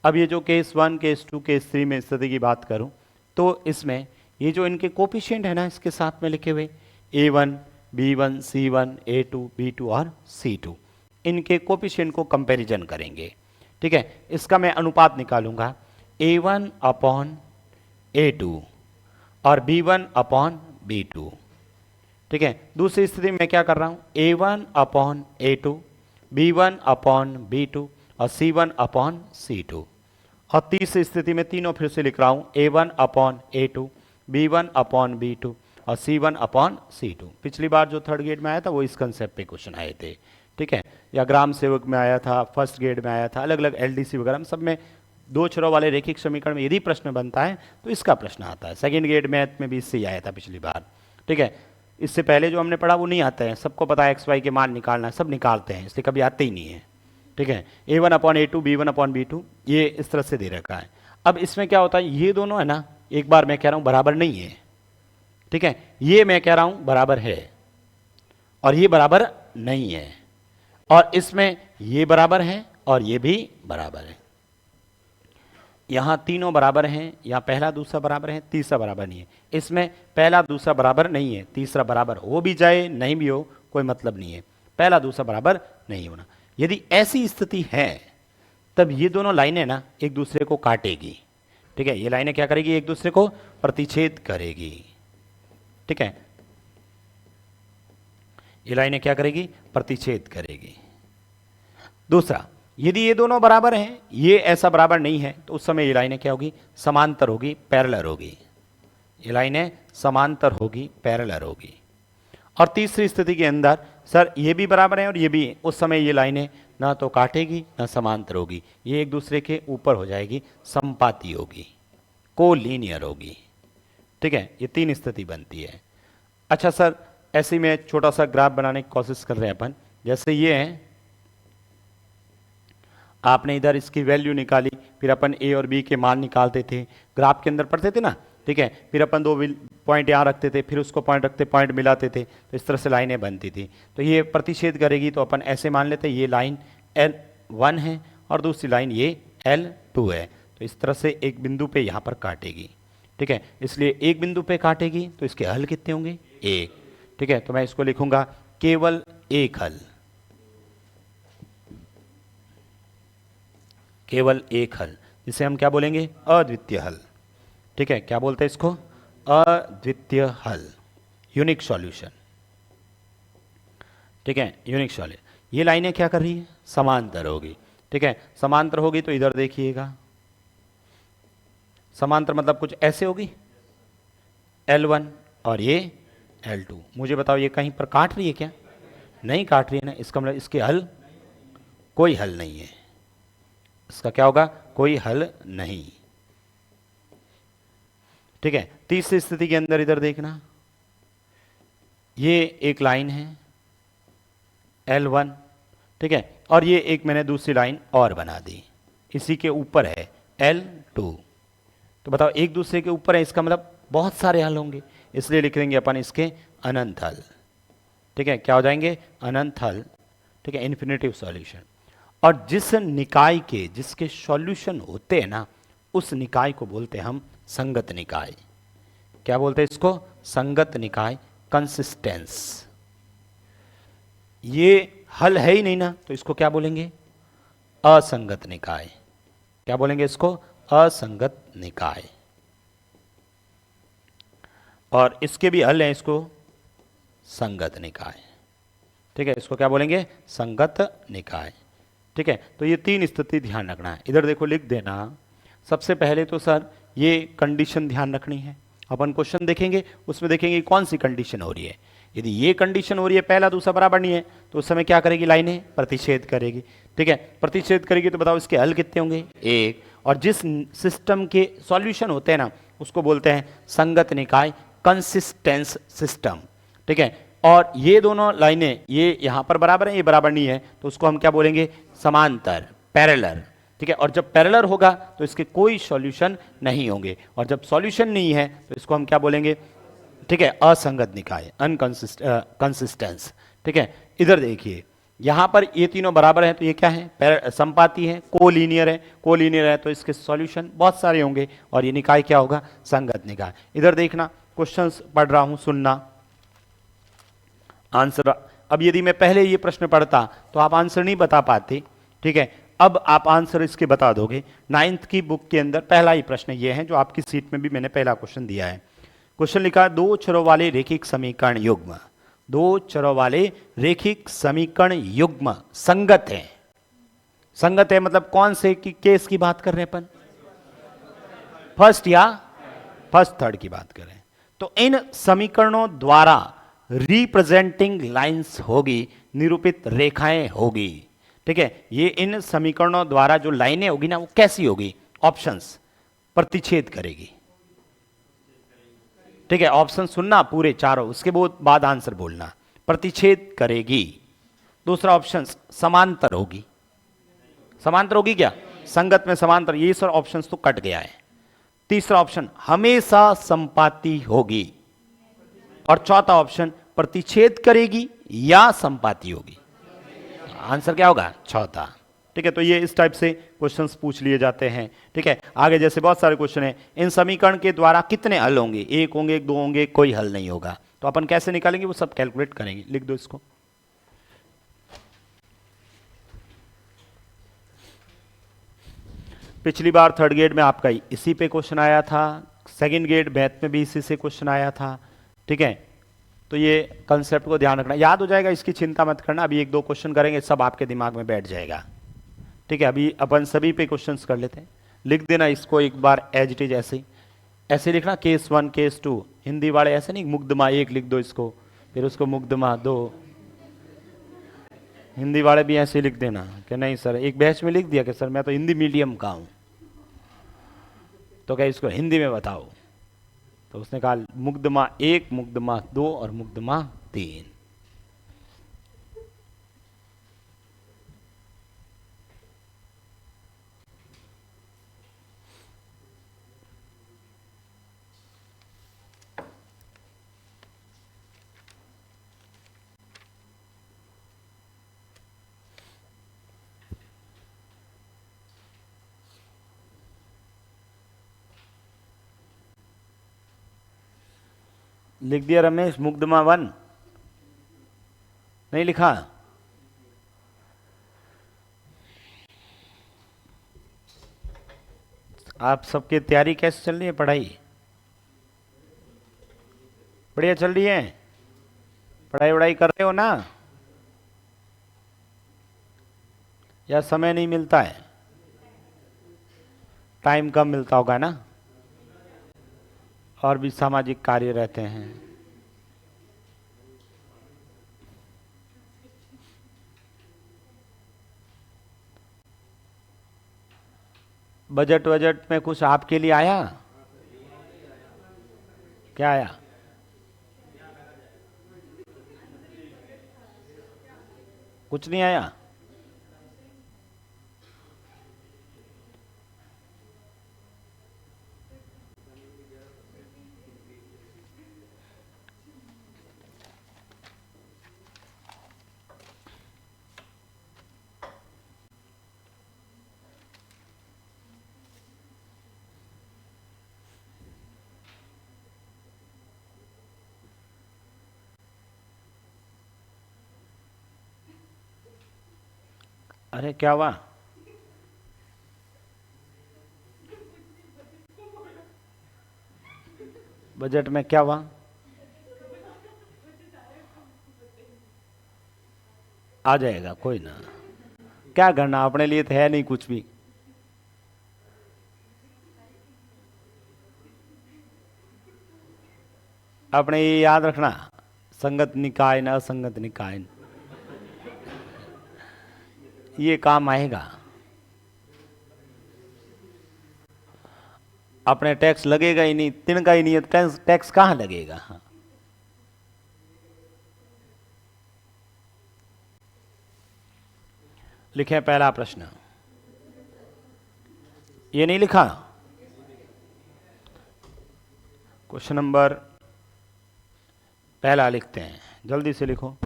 अब ये जो केस 1, केस 2, केस 3 में स्थिति की बात करूं, तो इसमें ये जो इनके कोफिशिएंट है ना, इसके साथ में लिखे हुए a1, b1, c1, a2, b2 और c2, इनके कोफिशिएंट को कंपैरिजन करेंगे, ठीक है? इसका मैं अनुपात निकालूंगा, a1 अपॉन a2 और b1 अपॉन b2, ठीक है? दूसरी स्थिति में क्या कर रहा हूं, a1 upon a2, b1 upon b2 और c1 अपॉन c2। और तीसरी स्थिति में तीनों फिर से लिख रहा हूं, a1 upon a2, b1 upon b2 और c1 अपॉन c2। पिछली बार जो थर्ड ग्रेड में आया था वो इस कंसेप्ट पे क्वेश्चन आए थे, ठीक है? या ग्राम सेवक में आया था, फर्स्ट ग्रेड में आया था, अलग अलग एलडीसी वगैरह सब में दो छोरों वाले रैखिक समीकरण में यदि प्रश्न बनता है तो इसका प्रश्न आता है। सेकंड ग्रेड मैथ में भी इससे ही आया था पिछली बार, ठीक है? इससे पहले जो हमने पढ़ा वो नहीं आता है, सबको पता है एक्स वाई के मान निकालना है, सब निकालते हैं, इसलिए कभी आते ही नहीं है, ठीक है? a1 upon a2, b1 upon b2, ये इस तरह से दे रखा है। अब इसमें क्या होता है, ये दोनों है ना, एक बार मैं कह रहा हूं बराबर नहीं है, ठीक है? ये मैं कह रहा हूं बराबर है और ये बराबर नहीं है, और इसमें ये बराबर है और ये भी बराबर है। यहां तीनों बराबर हैं, यहां पहला दूसरा बराबर है, तीसरा बराबर नहीं है। इसमें पहला दूसरा बराबर नहीं है, तीसरा बराबर हो भी जाए नहीं भी हो कोई मतलब नहीं है, पहला दूसरा बराबर नहीं होना। यदि ऐसी स्थिति है तब ये दोनों लाइनें ना एक दूसरे को काटेगी, ठीक है? ये लाइनें क्या करेगी, एक दूसरे को प्रतिच्छेद करेगी, ठीक है? ये लाइनें क्या करेगी, प्रतिच्छेद करेगी। दूसरा, यदि ये दोनों बराबर हैं, ये ऐसा बराबर नहीं है, तो उस समय ये लाइनें क्या होगी, समांतर होगी, पैरेलल होगी। ये लाइनें समांतर होगी, पैरेलल होगी। और तीसरी स्थिति के अंदर सर ये भी बराबर है और ये भी, उस समय ये लाइनें ना तो काटेगी ना समांतर होगी, ये एक दूसरे के ऊपर हो जाएगी, समपाती होगी, कोलीनियर होगी, ठीक है? ये 3 स्थिति बनती है। अच्छा सर, ऐसे में छोटा सा ग्राफ बनाने की कोशिश कर रहे हैं अपन, जैसे ये है आपने इधर इसकी वैल्यू निकाली, फिर अपन ए और बी के मान निकालते थे, ग्राफ के अंदर पढ़ते थे ना, ठीक है। फिर अपन दो पॉइंट यहाँ रखते थे, फिर उसको पॉइंट रखते, पॉइंट मिलाते थे, तो इस तरह से लाइनें बनती थी। तो ये प्रतिच्छेद करेगी तो अपन ऐसे मान लेते ये लाइन L1 है और दूसरी लाइन ये L2 है। तो इस तरह से एक बिंदु पे यहाँ पर काटेगी, ठीक है। इसलिए एक बिंदु पे काटेगी तो इसके हल कितने होंगे? एक, ठीक है। तो मैं इसको लिखूंगा केवल एक हल, केवल एक हल, जिसे हम क्या बोलेंगे? अद्वितीय हल, ठीक है। क्या बोलते हैं इसको? अद्वितीय हल, यूनिक सॉल्यूशन, ठीक है, यूनिक सॉल्यूशन। ये लाइनें क्या कर रही है? समांतर होगी, ठीक है। समांतर होगी तो इधर देखिएगा, समांतर मतलब कुछ ऐसे होगी L1 और ये L2। मुझे बताओ ये कहीं पर काट रही है क्या? नहीं काट रही है ना, इसका मतलब इसके हल, कोई हल नहीं है। इसका क्या होगा? कोई हल नहीं, ठीक है। तीसरी स्थिति के अंदर इधर देखना, ये एक लाइन है L1, ठीक है, और ये एक मैंने दूसरी लाइन और बना दी, इसी के ऊपर है L2। तो बताओ एक दूसरे के ऊपर है, इसका मतलब बहुत सारे हल होंगे, इसलिए लिख देंगे अपन इसके अनंत हल, ठीक है। क्या हो जाएंगे? अनंत हल, ठीक है, इन्फिनिटिव सॉल्यूशन। और जिस निकाय के, जिसके सॉल्यूशन होते हैं ना, उस निकाय को बोलते हैं हम संगत निकाय। क्या बोलते हैं इसको? संगत निकाय, कंसिस्टेंस। ये हल है ही नहीं ना, तो इसको क्या बोलेंगे? असंगत निकाय। क्या बोलेंगे इसको? असंगत निकाय। और इसके भी हल हैं, इसको संगत निकाय, ठीक है। इसको क्या बोलेंगे? संगत निकाय, ठीक है। तो ये तीन स्थिति ध्यान रखना है। इधर देखो लिख देना, सबसे पहले तो सर ये कंडीशन ध्यान रखनी है। अपन क्वेश्चन देखेंगे, उसमें देखेंगे कौन सी कंडीशन हो रही है। यदि ये कंडीशन हो रही है, पहला दूसरा बराबर नहीं है, तो उस समय क्या करेगी? लाइनें प्रतिच्छेद करेगी, ठीक है। प्रतिच्छेद करेगी तो बताओ इसके हल कितने होंगे? एक। और जिस सिस्टम के सॉल्यूशन होते हैं ना, उसको बोलते हैं संगत निकाय, कंसिस्टेंस सिस्टम, ठीक है। और ये दोनों लाइनें, ये यहां पर बराबर है, ये बराबर नहीं है, तो उसको हम क्या बोलेंगे? समांतर, पैरेलल, ठीक है। और जब पैरेलल होगा तो इसके कोई सॉल्यूशन नहीं होंगे, और जब सॉल्यूशन नहीं है तो इसको हम क्या बोलेंगे? ठीक है, असंगत निकाय, कंसिस्टेंस, ठीक है। इधर देखिए, यहां पर ये तीनों बराबर हैं, तो ये क्या है? संपाती है, कोलीनियर है। कोलीनियर है तो इसके सॉल्यूशन बहुत सारे होंगे, और ये निकाय क्या होगा? संगत निकाय। इधर देखना, क्वेश्चंस पढ़ रहा हूं, सुनना आंसर। अब यदि मैं पहले ये प्रश्न पढ़ता तो आप आंसर नहीं बता पाते, ठीक है। अब आप आंसर इसके बता दोगे। 9th की बुक के अंदर पहला ही प्रश्न ये है, जो आपकी सीट में भी मैंने पहला क्वेश्चन दिया है। क्वेश्चन लिखा, दो चरों वाले रैखिक समीकरण युग्म, दो चरों वाले रैखिक समीकरण युग्म संगत है। संगत है मतलब कौन से केस की बात कर रहे हैं अपन? फर्स्ट या फर्स्ट थर्ड की बात कर रहे हैं। तो इन समीकरणों द्वारा रिप्रेजेंटिंग लाइंस होगी, निरूपित रेखाएं होगी, ठीक है। ये इन समीकरणों द्वारा जो लाइनें होगी ना, वो कैसी होगी? ऑप्शंस, प्रतिच्छेद करेगी, ठीक है। ऑप्शन सुनना पूरे चारों, उसके बाद आंसर बोलना। प्रतिच्छेद करेगी। दूसरा ऑप्शन, समांतर होगी। समांतर होगी क्या? संगत में समांतर, ये सर ऑप्शन तो कट गया है। तीसरा ऑप्शन, हमेशा संपाती होगी। और चौथा ऑप्शन, प्रतिच्छेद करेगी या संपाती होगी। आंसर क्या होगा? चौथा, ठीक है। तो ये इस टाइप से क्वेश्चंस पूछ लिए जाते हैं, ठीक है। आगे जैसे बहुत सारे क्वेश्चन हैं, इन समीकरण के द्वारा कितने हल होंगे? एक होंगे, दो होंगे, कोई हल नहीं होगा। तो अपन कैसे निकालेंगे? वो सब कैलकुलेट करेंगे। लिख दो इसको। पिछली बार थर्ड ग्रेड में आपका इसी पे क्वेश्चन आया था, सेकंड ग्रेड मैथ में भी इसी से क्वेश्चन आया था, ठीक है। तो ये कंसेप्ट को ध्यान रखना, याद हो जाएगा, इसकी चिंता मत करना। अभी एक दो क्वेश्चन करेंगे, सब आपके दिमाग में बैठ जाएगा, ठीक है। अभी अपन सभी पे क्वेश्चंस कर लेते हैं। लिख देना इसको एक बार एज इट इज, ऐसे लिखना, केस 1 केस 2। हिंदी वाले ऐसे नहीं, मुकदमा 1 लिख दो इसको, फिर उसको मुकदमा 2। हिंदी वाले भी ऐसे लिख देना कि नहीं सर, एक बैच में लिख दिया कि सर मैं तो हिंदी मीडियम का हूं, तो क्या इसको हिंदी में बताओ? तो उसने कहा मुकदमा 1, मुकदमा 2 और मुकदमा 3। लिख दिया रमेश। मुकदमा 1 नहीं लिखा। आप सबकी तैयारी कैसे चल रही है? पढ़ाई बढ़िया चल रही है? पढ़ाई वढ़ाई कर रहे हो ना? या समय नहीं मिलता है? टाइम कम मिलता होगा ना? और भी सामाजिक कार्य रहते हैं। बजट वजट में कुछ आपके लिए आया? क्या आया? कुछ नहीं आया? अरे क्या हुआ? बजट में क्या हुआ? आ जाएगा, कोई ना। क्या करना, अपने लिए तो है नहीं कुछ भी। अपने ये याद रखना, संगत निकाय न असंगत निकाय न, ये काम आएगा। अपने टैक्स लगेगा ही नहीं, तिनका ही नहीं है, टैक्स टैक्स कहाँ लगेगा? हाँ। लिखे पहला प्रश्न। ये नहीं लिखा? क्वेश्चन नंबर पहला लिखते हैं, जल्दी से लिखो।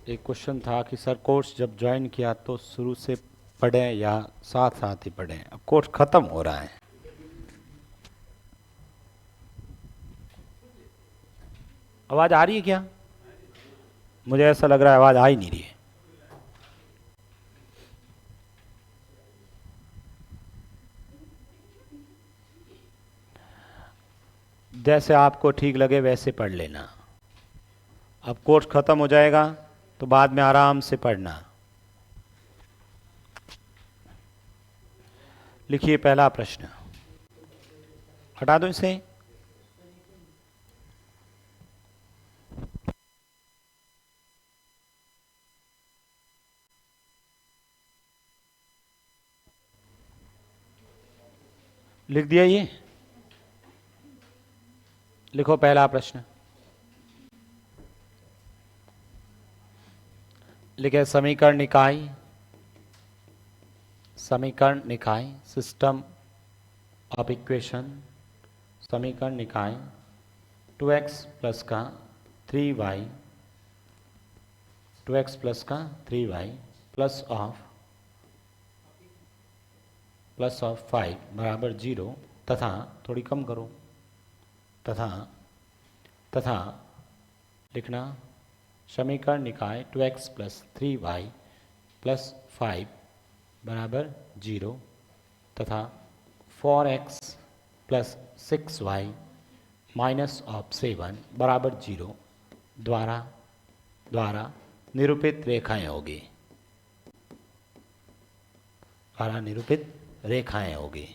एक क्वेश्चन था कि सर कोर्स जब ज्वाइन किया तो शुरू से पढ़ें या साथ साथ ही पढ़ें? अब कोर्स खत्म हो रहा है। आवाज आ रही है क्या? मुझे ऐसा लग रहा है आवाज आ ही नहीं रही है। जैसे आपको ठीक लगे वैसे पढ़ लेना। अब कोर्स खत्म हो जाएगा तो बाद में आराम से पढ़ना। लिखिए पहला प्रश्न। हटा दो इसे। लिख दिया ये? लिखो पहला प्रश्न। लिखे समीकरण निकाय, समीकरण निकाय सिस्टम ऑफ इक्वेशन, समीकरण निकाय 2x प्लस का 3y, 2x प्लस का 3y प्लस ऑफ 5 बराबर 0 तथा, थोड़ी कम करो, तथा लिखना समीकरण निकाय 2x प्लस 3y प्लस 5 बराबर 0 तथा 4x plus 6y minus of 7 बराबर 0 द्वारा निरूपित रेखाएं होगी। द्वारा निरूपित रेखाएं होगी।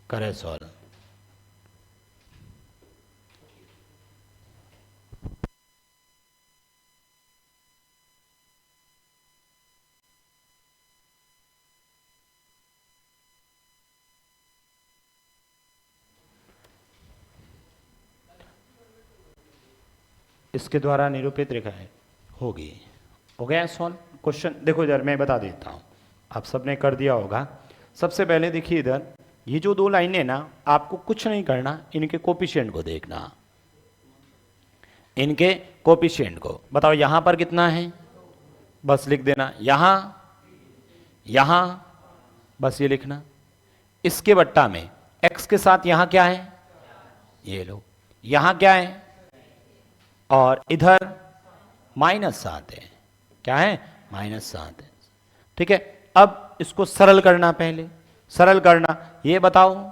करे सॉल्व। इसके द्वारा निरूपित रेखाएं होगी। हो गया सॉल्व क्वेश्चन? देखो जरा मैं बता देता हूं। आप सबने कर दिया होगा। सबसे पहले देखिए इधर ये जो दो लाइनें ना, आपको कुछ नहीं करना, इनके कोफिशिएंट को देखना, इनके कोफिशिएंट को। बताओ यहां पर कितना है, बस लिख देना, यहां यहां बस ये लिखना। इसके बट्टा में x के साथ यहां क्या है, ये लो, यहां क्या है, और इधर -7 है, क्या है, -7 है। ठीक है, अब इसको सरल करना, पहले सरल करना, ये बताओ,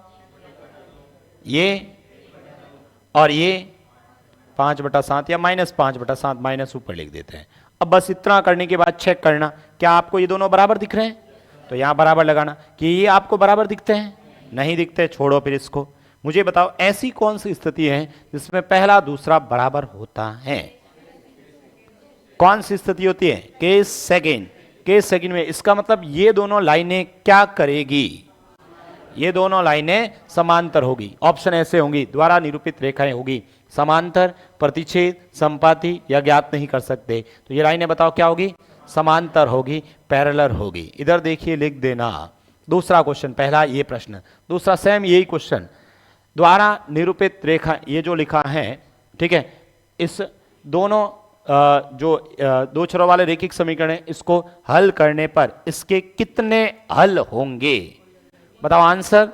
ये और ये 5/7 या -5/7, माइनस ऊपर लिख देते हैं। अब बस इतना करने के बाद चेक करना, क्या आपको ये दोनों बराबर दिख रहे हैं, तो यहां बराबर लगाना। कि ये आपको बराबर दिखते हैं, नहीं दिखते, छोड़ो फिर इसको। मुझे बताओ ऐसी कौन सी स्थिति है जिसमें पहला दूसरा बराबर होता है, कौन सी स्थिति होती है, केस सेकेंड। केस सेकेंड में इसका मतलब ये दोनों लाइनें क्या करेगी, ये दोनों लाइनें समांतर होगी। ऑप्शन ऐसे होंगी, द्वारा निरूपित रेखाएं होगी, समांतर, प्रतिच्छेद, संपाती या ज्ञात नहीं कर सकते। तो ये लाइनें बताओ क्या होगी, समांतर होगी, पैरेलल होगी। इधर देखिए लिख देना दूसरा क्वेश्चन, पहला ये प्रश्न, दूसरा सेम यही क्वेश्चन, द्वारा निरूपित रेखा, ये जो लिखा है, ठीक है, इस दोनों जो दो चरों वाले रेखिक समीकरण है, इसको हल करने पर इसके कितने हल होंगे, बताओ आंसर।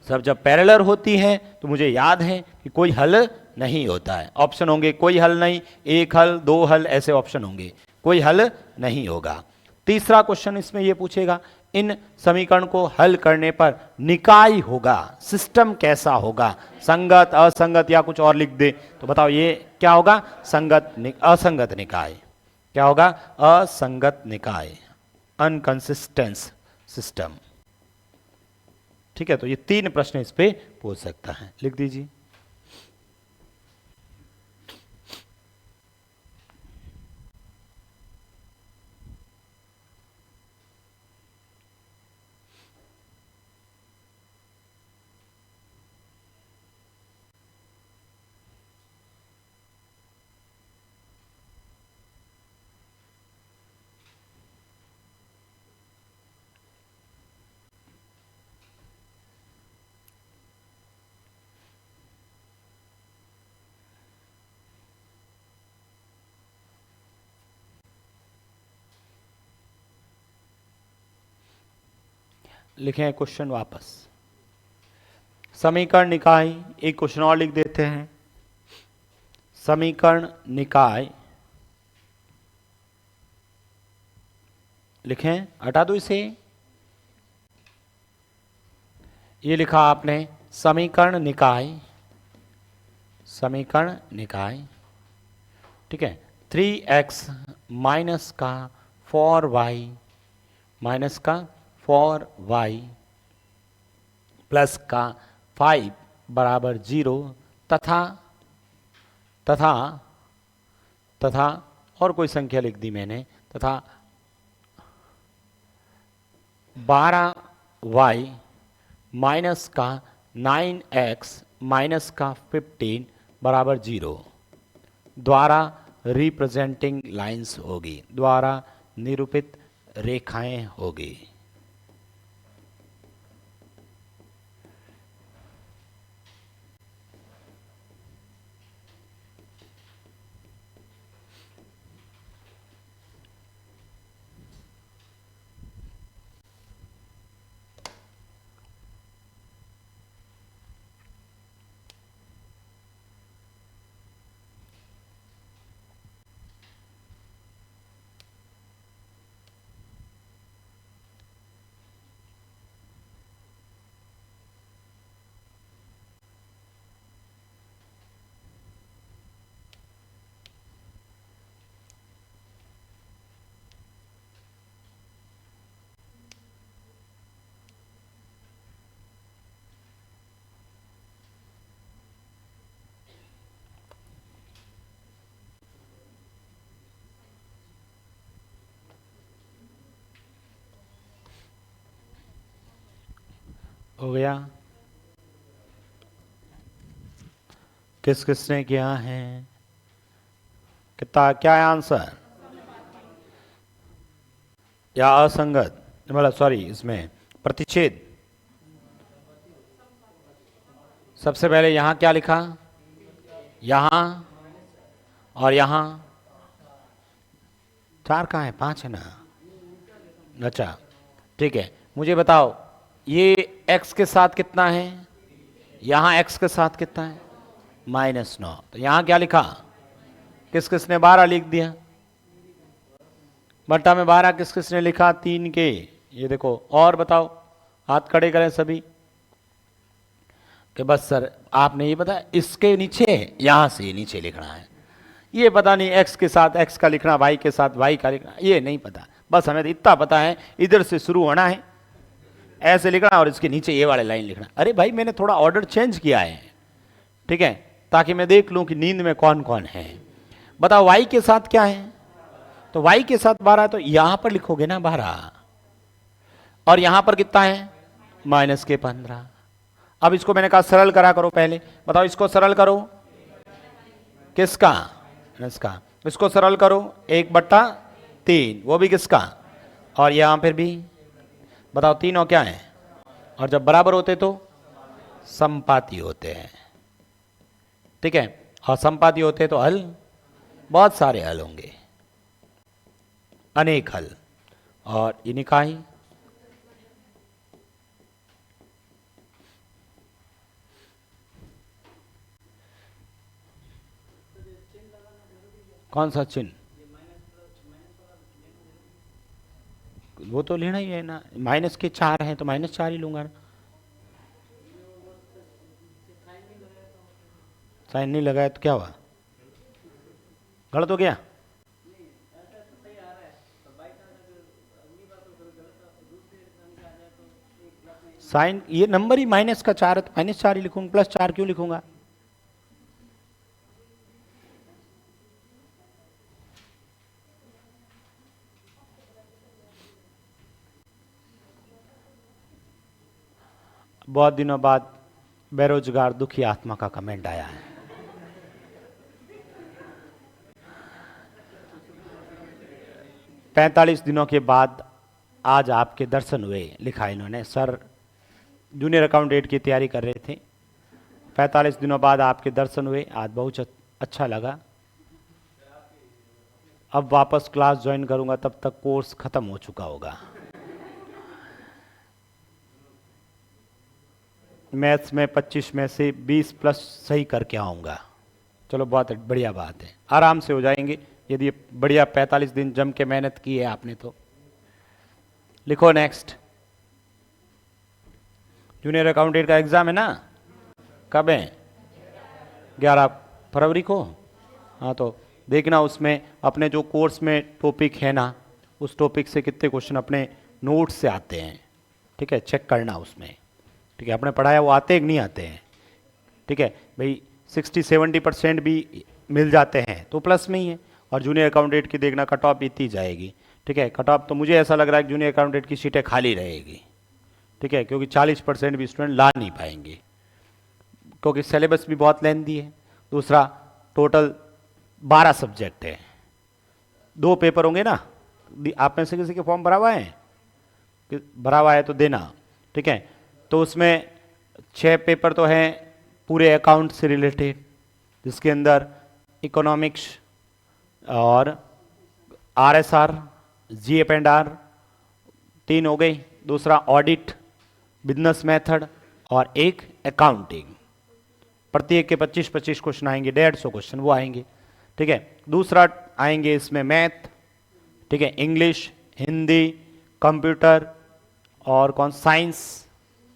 सब जब पैरेलल होती हैं तो मुझे याद है कि कोई हल नहीं होता है, ऑप्शन होंगे कोई हल नहीं, एक हल, दो हल, ऐसे ऑप्शन होंगे, कोई हल नहीं होगा। तीसरा क्वेश्चन इसमें यह पूछेगा, इन समीकरण को हल करने पर निकाय होगा, सिस्टम कैसा होगा, संगत, असंगत या कुछ और लिख दे, तो बताओ ये क्या होगा, संगत, असंगत निकाय, क्या होगा, असंगत निकाय, अनकंसिस्टेंस सिस्टम। ठीक है, तो ये 3 प्रश्न इस पे पूछ सकता है, लिख दीजिए। लिखें क्वेश्चन वापस, समीकरण निकाय, एक क्वेश्चन और लिख देते हैं, समीकरण निकाय लिखें, हटा दो इसे, ये लिखा आपने समीकरण निकाय, समीकरण निकाय, ठीक है, 3x माइनस का 4y माइनस का 4y प्लस का 5 बराबर 0 तथा तथा तथा और कोई संख्या लिख दी मैंने, तथा 12y माइनस का 9x माइनस का 15 बराबर 0 द्वारा रिप्रेजेंटिंग लाइंस होगी, द्वारा निरूपित रेखाएं होगी। हो गया, किस किसने किया है, कितना, क्या है आंसर, या असंगत, मतलब सॉरी इसमें प्रतिच्छेद। सबसे पहले यहां क्या लिखा, यहां और यहां, 4 कहाँ है, 5 है ना। अच्छा ठीक है, मुझे बताओ ये x के साथ कितना है, यहां x के साथ कितना है, -9। तो यहां क्या लिखा, किस किसने 12 लिख दिया, बट्टा में 12 किस किसने लिखा, 3 के। ये देखो, और बताओ, हाथ खड़े करें सभी कि बस सर आपने ये पता इसके नीचे, यहां से नीचे लिखना है, ये पता नहीं x के साथ x का लिखना, y के साथ y का लिखना, ये नहीं पता, बस हमें इतना पता है इधर से शुरू होना है, ऐसे लिखना और इसके नीचे ये वाले लाइन लिखना। अरे भाई मैंने थोड़ा ऑर्डर चेंज किया है, ठीक है, ताकि मैं देख लूं कि नींद में कौन कौन है। बताओ y के साथ क्या है, तो y के साथ 12, तो यहां पर लिखोगे ना 12, और यहां पर कितना है, -15। अब इसको मैंने कहा सरल करा करो पहले, बताओ इसको सरल करो, किसका, इसका, इसको सरल करो 1/3, वो भी किसका, और यहां पर भी, बताओ तीनों क्या है, और जब बराबर होते तो समपाती होते हैं, ठीक है, और समपाती होते तो हल, बहुत सारे हल होंगे, अनेक हल, और ये निकाय, कौन सा चिन्ह, वो तो लेना ही है ना, माइनस के 4 हैं तो -4 ही लूंगा ना, साइन नहीं लगाया तो क्या हुआ, गलत हो गया, साइन, ये नंबर ही -4 है तो -4 ही लिखूंगा, +4 क्यों लिखूंगा। बहुत दिनों बाद बेरोजगार दुखी आत्मा का कमेंट आया है, पैंतालीस दिनों के बाद आज आपके दर्शन हुए, लिखा इन्होंने, सर जूनियर अकाउंटेंट की तैयारी कर रहे थे, 45 दिनों बाद आपके दर्शन हुए, आज बहुत अच्छा लगा, अब वापस क्लास ज्वाइन करूंगा तब तक कोर्स खत्म हो चुका होगा, मैथ्स में 25 में से 20+ सही करके आऊँगा। चलो बहुत बढ़िया बात है, आराम से हो जाएंगे यदि बढ़िया 45 दिन जम के मेहनत की है आपने तो। लिखो नेक्स्ट, जूनियर अकाउंटेंट का एग्ज़ाम है ना, कब है, 11 फरवरी को। हाँ तो देखना उसमें अपने जो कोर्स में टॉपिक है ना, उस टॉपिक से कितने क्वेश्चन अपने नोट्स से आते हैं, ठीक है, चेक करना उसमें, ठीक है, आपने पढ़ाया वो आते हैं कि नहीं आते हैं, ठीक है भाई, 60-70% भी मिल जाते हैं तो प्लस में ही है, और जूनियर अकाउंटेंट की देखना कट ऑफ इतनी जाएगी, ठीक है, कट ऑफ तो मुझे ऐसा लग रहा है कि जूनियर अकाउंटेंट की सीटें खाली रहेगी, ठीक है, क्योंकि 40% भी स्टूडेंट ला नहीं पाएंगे, क्योंकि सिलेबस भी बहुत लेंथी है, दूसरा टोटल 12 सब्जेक्ट है, 2 पेपर होंगे ना, आप में से किसी के फॉर्म भरा हुआ है, भरा हुआ है तो देना, ठीक है, तो उसमें 6 पेपर तो हैं पूरे अकाउंट से रिलेटेड, जिसके अंदर इकोनॉमिक्स और RSR, GF&R 3 हो गई, दूसरा ऑडिट, बिजनेस मेथड और एक अकाउंटिंग, प्रत्येक के 25-25 क्वेश्चन आएंगे, 150 क्वेश्चन वो आएंगे, ठीक है, दूसरा आएंगे इसमें मैथ, ठीक है, इंग्लिश, हिंदी, कंप्यूटर और कौन, साइंस,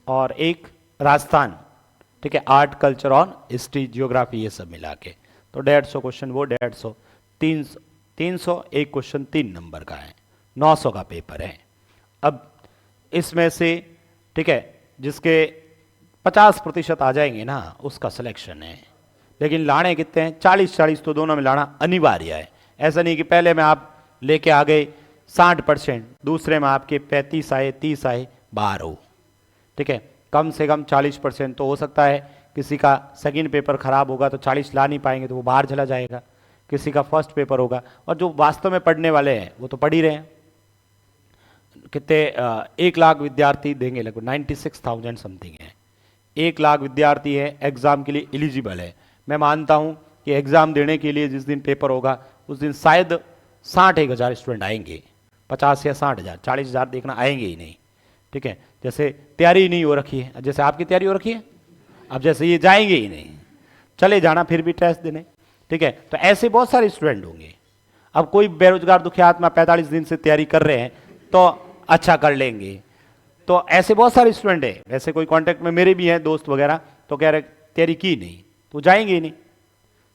और एक राजस्थान, ठीक है, आर्ट कल्चर और हिस्ट्री जियोग्राफी, ये सब मिला के, तो 150 क्वेश्चन वो, 150, 300 एक क्वेश्चन 3 नंबर का है, 900 का पेपर है। अब इसमें से, ठीक है, जिसके 50% आ जाएंगे ना उसका सिलेक्शन है, लेकिन लाने कितने हैं, 40-40 तो दोनों में लाना अनिवार्य है, ऐसा नहीं कि पहले में आप लेके आ गए 60%, दूसरे में आपके 35 आए, 30 आए, बाहर हो, ठीक है, कम से कम 40% तो हो सकता है, किसी का सेकंड पेपर खराब होगा तो 40 ला नहीं पाएंगे तो वो बाहर चला जाएगा, किसी का फर्स्ट पेपर होगा, और जो वास्तव में पढ़ने वाले हैं वो तो पढ़ ही रहे हैं, कितने 1 लाख विद्यार्थी देंगे, लगभग 96,000 समथिंग है। 1 लाख विद्यार्थी है, एग्जाम के लिए एलिजिबल है। मैं मानता हूं कि एग्जाम देने के लिए जिस दिन पेपर होगा उस दिन शायद 61,000 स्टूडेंट आएंगे, 50 या 60,000, 40,000 देखना आएंगे ही नहीं। ठीक है, जैसे तैयारी नहीं हो रखी है, जैसे आपकी तैयारी हो रखी है, अब जैसे ये जाएंगे ही नहीं, चले जाना फिर भी टेस्ट देने। ठीक है, तो ऐसे बहुत सारे स्टूडेंट होंगे। अब कोई बेरोजगार दुखिया आत्मा 45 दिन से तैयारी कर रहे हैं तो अच्छा कर लेंगे, तो ऐसे बहुत सारे स्टूडेंट हैं। वैसे कोई कांटेक्ट में मेरे भी हैं दोस्त वगैरह, तो कह रहे तैयारी की नहीं तो जाएंगे ही नहीं।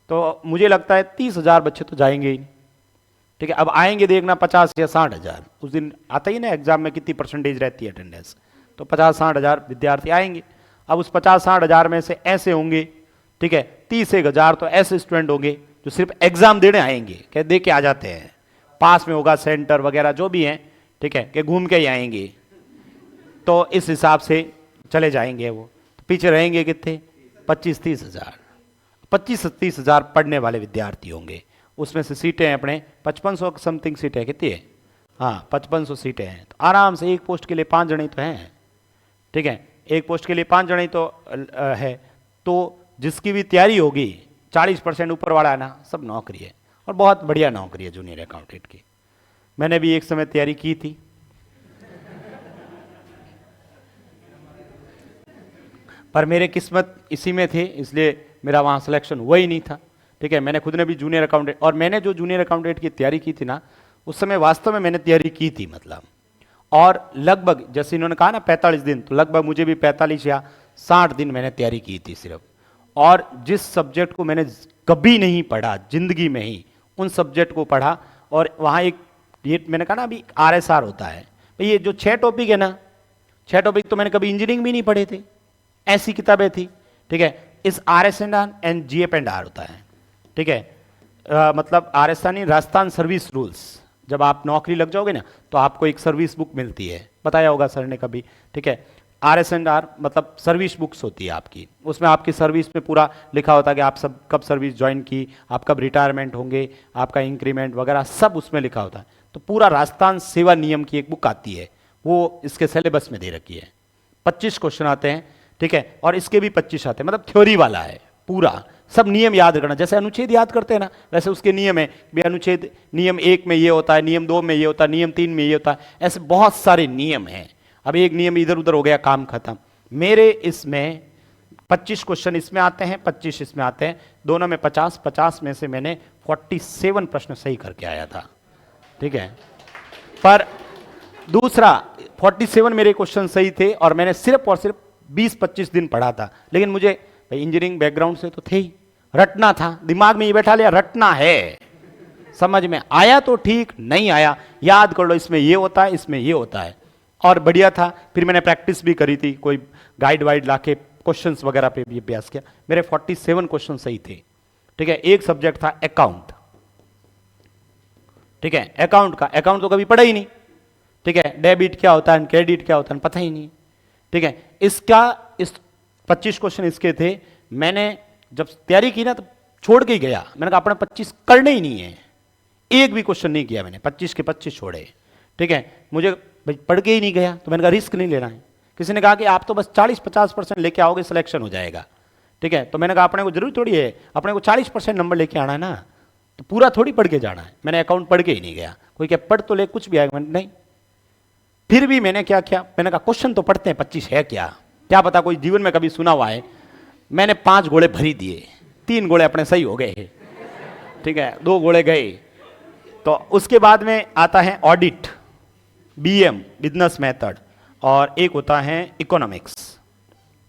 तो मुझे लगता है 30,000 बच्चे तो जाएंगे ही नहीं। ठीक है, अब आएंगे देखना 50 या 60,000, उस दिन आता ही ना एग्जाम में कितनी परसेंटेज रहती है अटेंडेंस, तो 50-60,000 विद्यार्थी आएंगे। अब उस 50-60,000 में से ऐसे होंगे, ठीक है, 30,000 तो ऐसे स्टूडेंट होंगे जो सिर्फ एग्जाम देने आएंगे, क्या दे के आ जाते हैं, पास में होगा सेंटर वगैरह जो भी हैं, ठीक है, कि घूम के ही आएंगे, तो इस हिसाब से चले जाएंगे। वो तो पीछे रहेंगे कितने, 25-30,000, 25-30,000 पढ़ने वाले विद्यार्थी होंगे। उसमें से सीटें अपने 5500 समथिंग सीटें कितनी है, हाँ 5500 सीटें हैं, तो आराम से एक पोस्ट के लिए 5 जने तो हैं। ठीक है, एक पोस्ट के लिए 5 जने तो है, तो जिसकी भी तैयारी होगी 40% ऊपर वाला है ना, सब नौकरी है, और बहुत बढ़िया नौकरी है जूनियर अकाउंटेंट की। मैंने भी एक समय तैयारी की थी, पर मेरे किस्मत इसी में थे, इसलिए मेरा वहाँ सिलेक्शन हुआ ही नहीं था। ठीक है, मैंने खुद ने भी जूनियर अकाउंटेंट, और मैंने जो जूनियर अकाउंटेंट की तैयारी की थी ना, उस समय वास्तव में मैंने तैयारी की थी, मतलब, और लगभग जैसे इन्होंने कहा ना 45 दिन, तो लगभग मुझे भी 45 या 60 दिन मैंने तैयारी की थी सिर्फ। और जिस सब्जेक्ट को मैंने कभी नहीं पढ़ा जिंदगी में ही, उन सब्जेक्ट को पढ़ा। और वहाँ एक ये मैंने कहा ना अभी RSR होता है, भाई ये जो 6 टॉपिक है ना, 6 टॉपिक तो मैंने कभी इंजीनियरिंग भी नहीं पढ़े थे, ऐसी किताबें थी। ठीक है, इस RSR एंड GF&R होता है। ठीक है, मतलब RSR राजस्थान सर्विस रूल्स, जब आप नौकरी लग जाओगे ना तो आपको एक सर्विस बुक मिलती है, बताया होगा सर ने कभी। ठीक है, RSR मतलब सर्विस बुक्स होती है आपकी, उसमें आपकी सर्विस में पूरा लिखा होता है कि आप सब कब सर्विस ज्वाइन की, आप कब रिटायरमेंट होंगे, आपका इंक्रीमेंट वगैरह सब उसमें लिखा होता है। तो पूरा राजस्थान सेवा नियम की एक बुक आती है, वो इसके सिलेबस में दे रखी है। 25 क्वेश्चन आते हैं, ठीक है, और इसके भी 25 आते हैं, मतलब थ्योरी वाला है पूरा, सब नियम याद करना। जैसे अनुच्छेद याद करते हैं ना, वैसे उसके नियम है भी, अनुच्छेद नियम 1 में ये होता है, नियम 2 में ये होता है, नियम 3 में ये होता है, ऐसे बहुत सारे नियम हैं। अब एक नियम इधर उधर हो गया, काम खत्म। मेरे इसमें 25 क्वेश्चन इसमें आते हैं, 25 इसमें आते हैं, दोनों में 50-50 में से मैंने 47 प्रश्न सही करके आया था। ठीक है, पर दूसरा 47 मेरे क्वेश्चन सही थे, और मैंने सिर्फ और सिर्फ 20-25 दिन पढ़ा था। लेकिन मुझे भाई इंजीनियरिंग बैकग्राउंड से तो थे ही, रटना था, दिमाग में ये बैठा लिया रटना है, समझ में आया तो ठीक, नहीं आया याद कर लो, इसमें ये होता है, इसमें ये होता है, और बढ़िया था। फिर मैंने प्रैक्टिस भी करी थी, कोई गाइड वाइड लाके क्वेश्चंस वगैरह पे भी अभ्यास किया। मेरे 47 क्वेश्चन सही थे। ठीक है, एक सब्जेक्ट था अकाउंट। ठीक है, अकाउंट तो कभी पढ़ा ही नहीं। ठीक है, डेबिट क्या होता है, क्रेडिट क्या होता है, पता ही नहीं। ठीक है, इस 25 क्वेश्चन इसके थे। मैंने जब तैयारी की ना तो छोड़ के ही गया, मैंने कहा अपने 25 करने ही नहीं है, एक भी क्वेश्चन नहीं किया मैंने, 25 के 25 छोड़े। ठीक है, मुझे भाई पढ़ के ही नहीं गया, तो मैंने कहा रिस्क नहीं लेना है। किसी ने कहा कि आप तो बस 40-50% लेके आओगे सिलेक्शन हो जाएगा। ठीक है, तो मैंने कहा अपने को जरूरी थोड़ी है, अपने को 40% नंबर लेके आना है ना, तो पूरा थोड़ी पढ़ के जाना है। मैंने अकाउंट पढ़ के ही नहीं गया, कोई क्या पढ़ तो ले कुछ भी आएगा, नहीं। फिर भी मैंने क्या किया, मैंने कहा क्वेश्चन तो पढ़ते हैं, 25 है क्या पता कोई जीवन में कभी सुना हुआ है। मैंने 5 घोड़े भरी दिए, 3 घोड़े अपने सही हो गए। ठीक है, 2 घोड़े गए। तो उसके बाद में आता है ऑडिट, BM बिजनेस मेथड, और एक होता है इकोनॉमिक्स।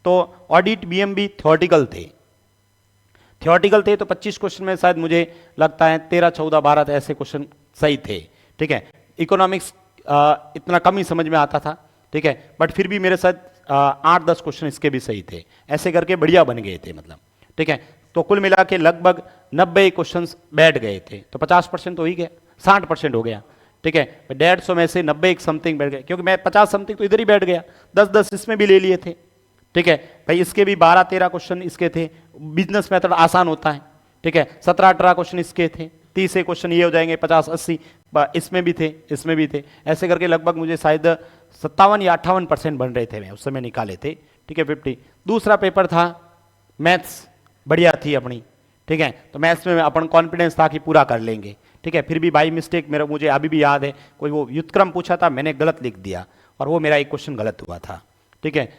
तो ऑडिट BM भी थ्योरेटिकल थे, तो 25 क्वेश्चन में शायद मुझे लगता है 13, 14, 12 ऐसे क्वेश्चन सही थे। ठीक है, इकोनॉमिक्स इतना कम ही समझ में आता था। ठीक है, बट फिर भी मेरे साथ 8-10 क्वेश्चन इसके भी सही थे, ऐसे करके बढ़िया बन गए थे, मतलब। ठीक है, तो कुल मिला के लगभग 90 क्वेश्चन बैठ गए थे, तो 50% तो ही गया, 60% हो गया। ठीक है, 150 में से 90 समथिंग बैठ गए, क्योंकि मैं 50 समथिंग तो इधर ही बैठ गया, 10-10 इसमें भी ले लिए थे। ठीक है भाई, इसके भी 12-13 क्वेश्चन इसके थे, बिजनेस मेथड आसान होता है। ठीक है, 17-18 क्वेश्चन इसके थे, 30 क्वेश्चन ये हो जाएंगे, 50-80 इसमें भी थे, इसमें भी थे, ऐसे करके लगभग मुझे शायद 57 या 58% बन रहे थे, मैं उस समय निकाले थे। ठीक है, 50। दूसरा पेपर था मैथ्स, बढ़िया थी अपनी। ठीक है, तो मैथ्स में अपन कॉन्फिडेंस था कि पूरा कर लेंगे। ठीक है, फिर भी बाई मिस्टेक मेरा, मुझे अभी भी याद है, कोई वो व्युत्क्रम पूछा था, मैंने गलत लिख दिया और वो मेरा एक क्वेश्चन गलत हुआ था। ठीक है,